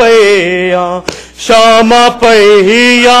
Paiya Shama Paiya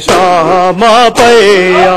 Shama Paiya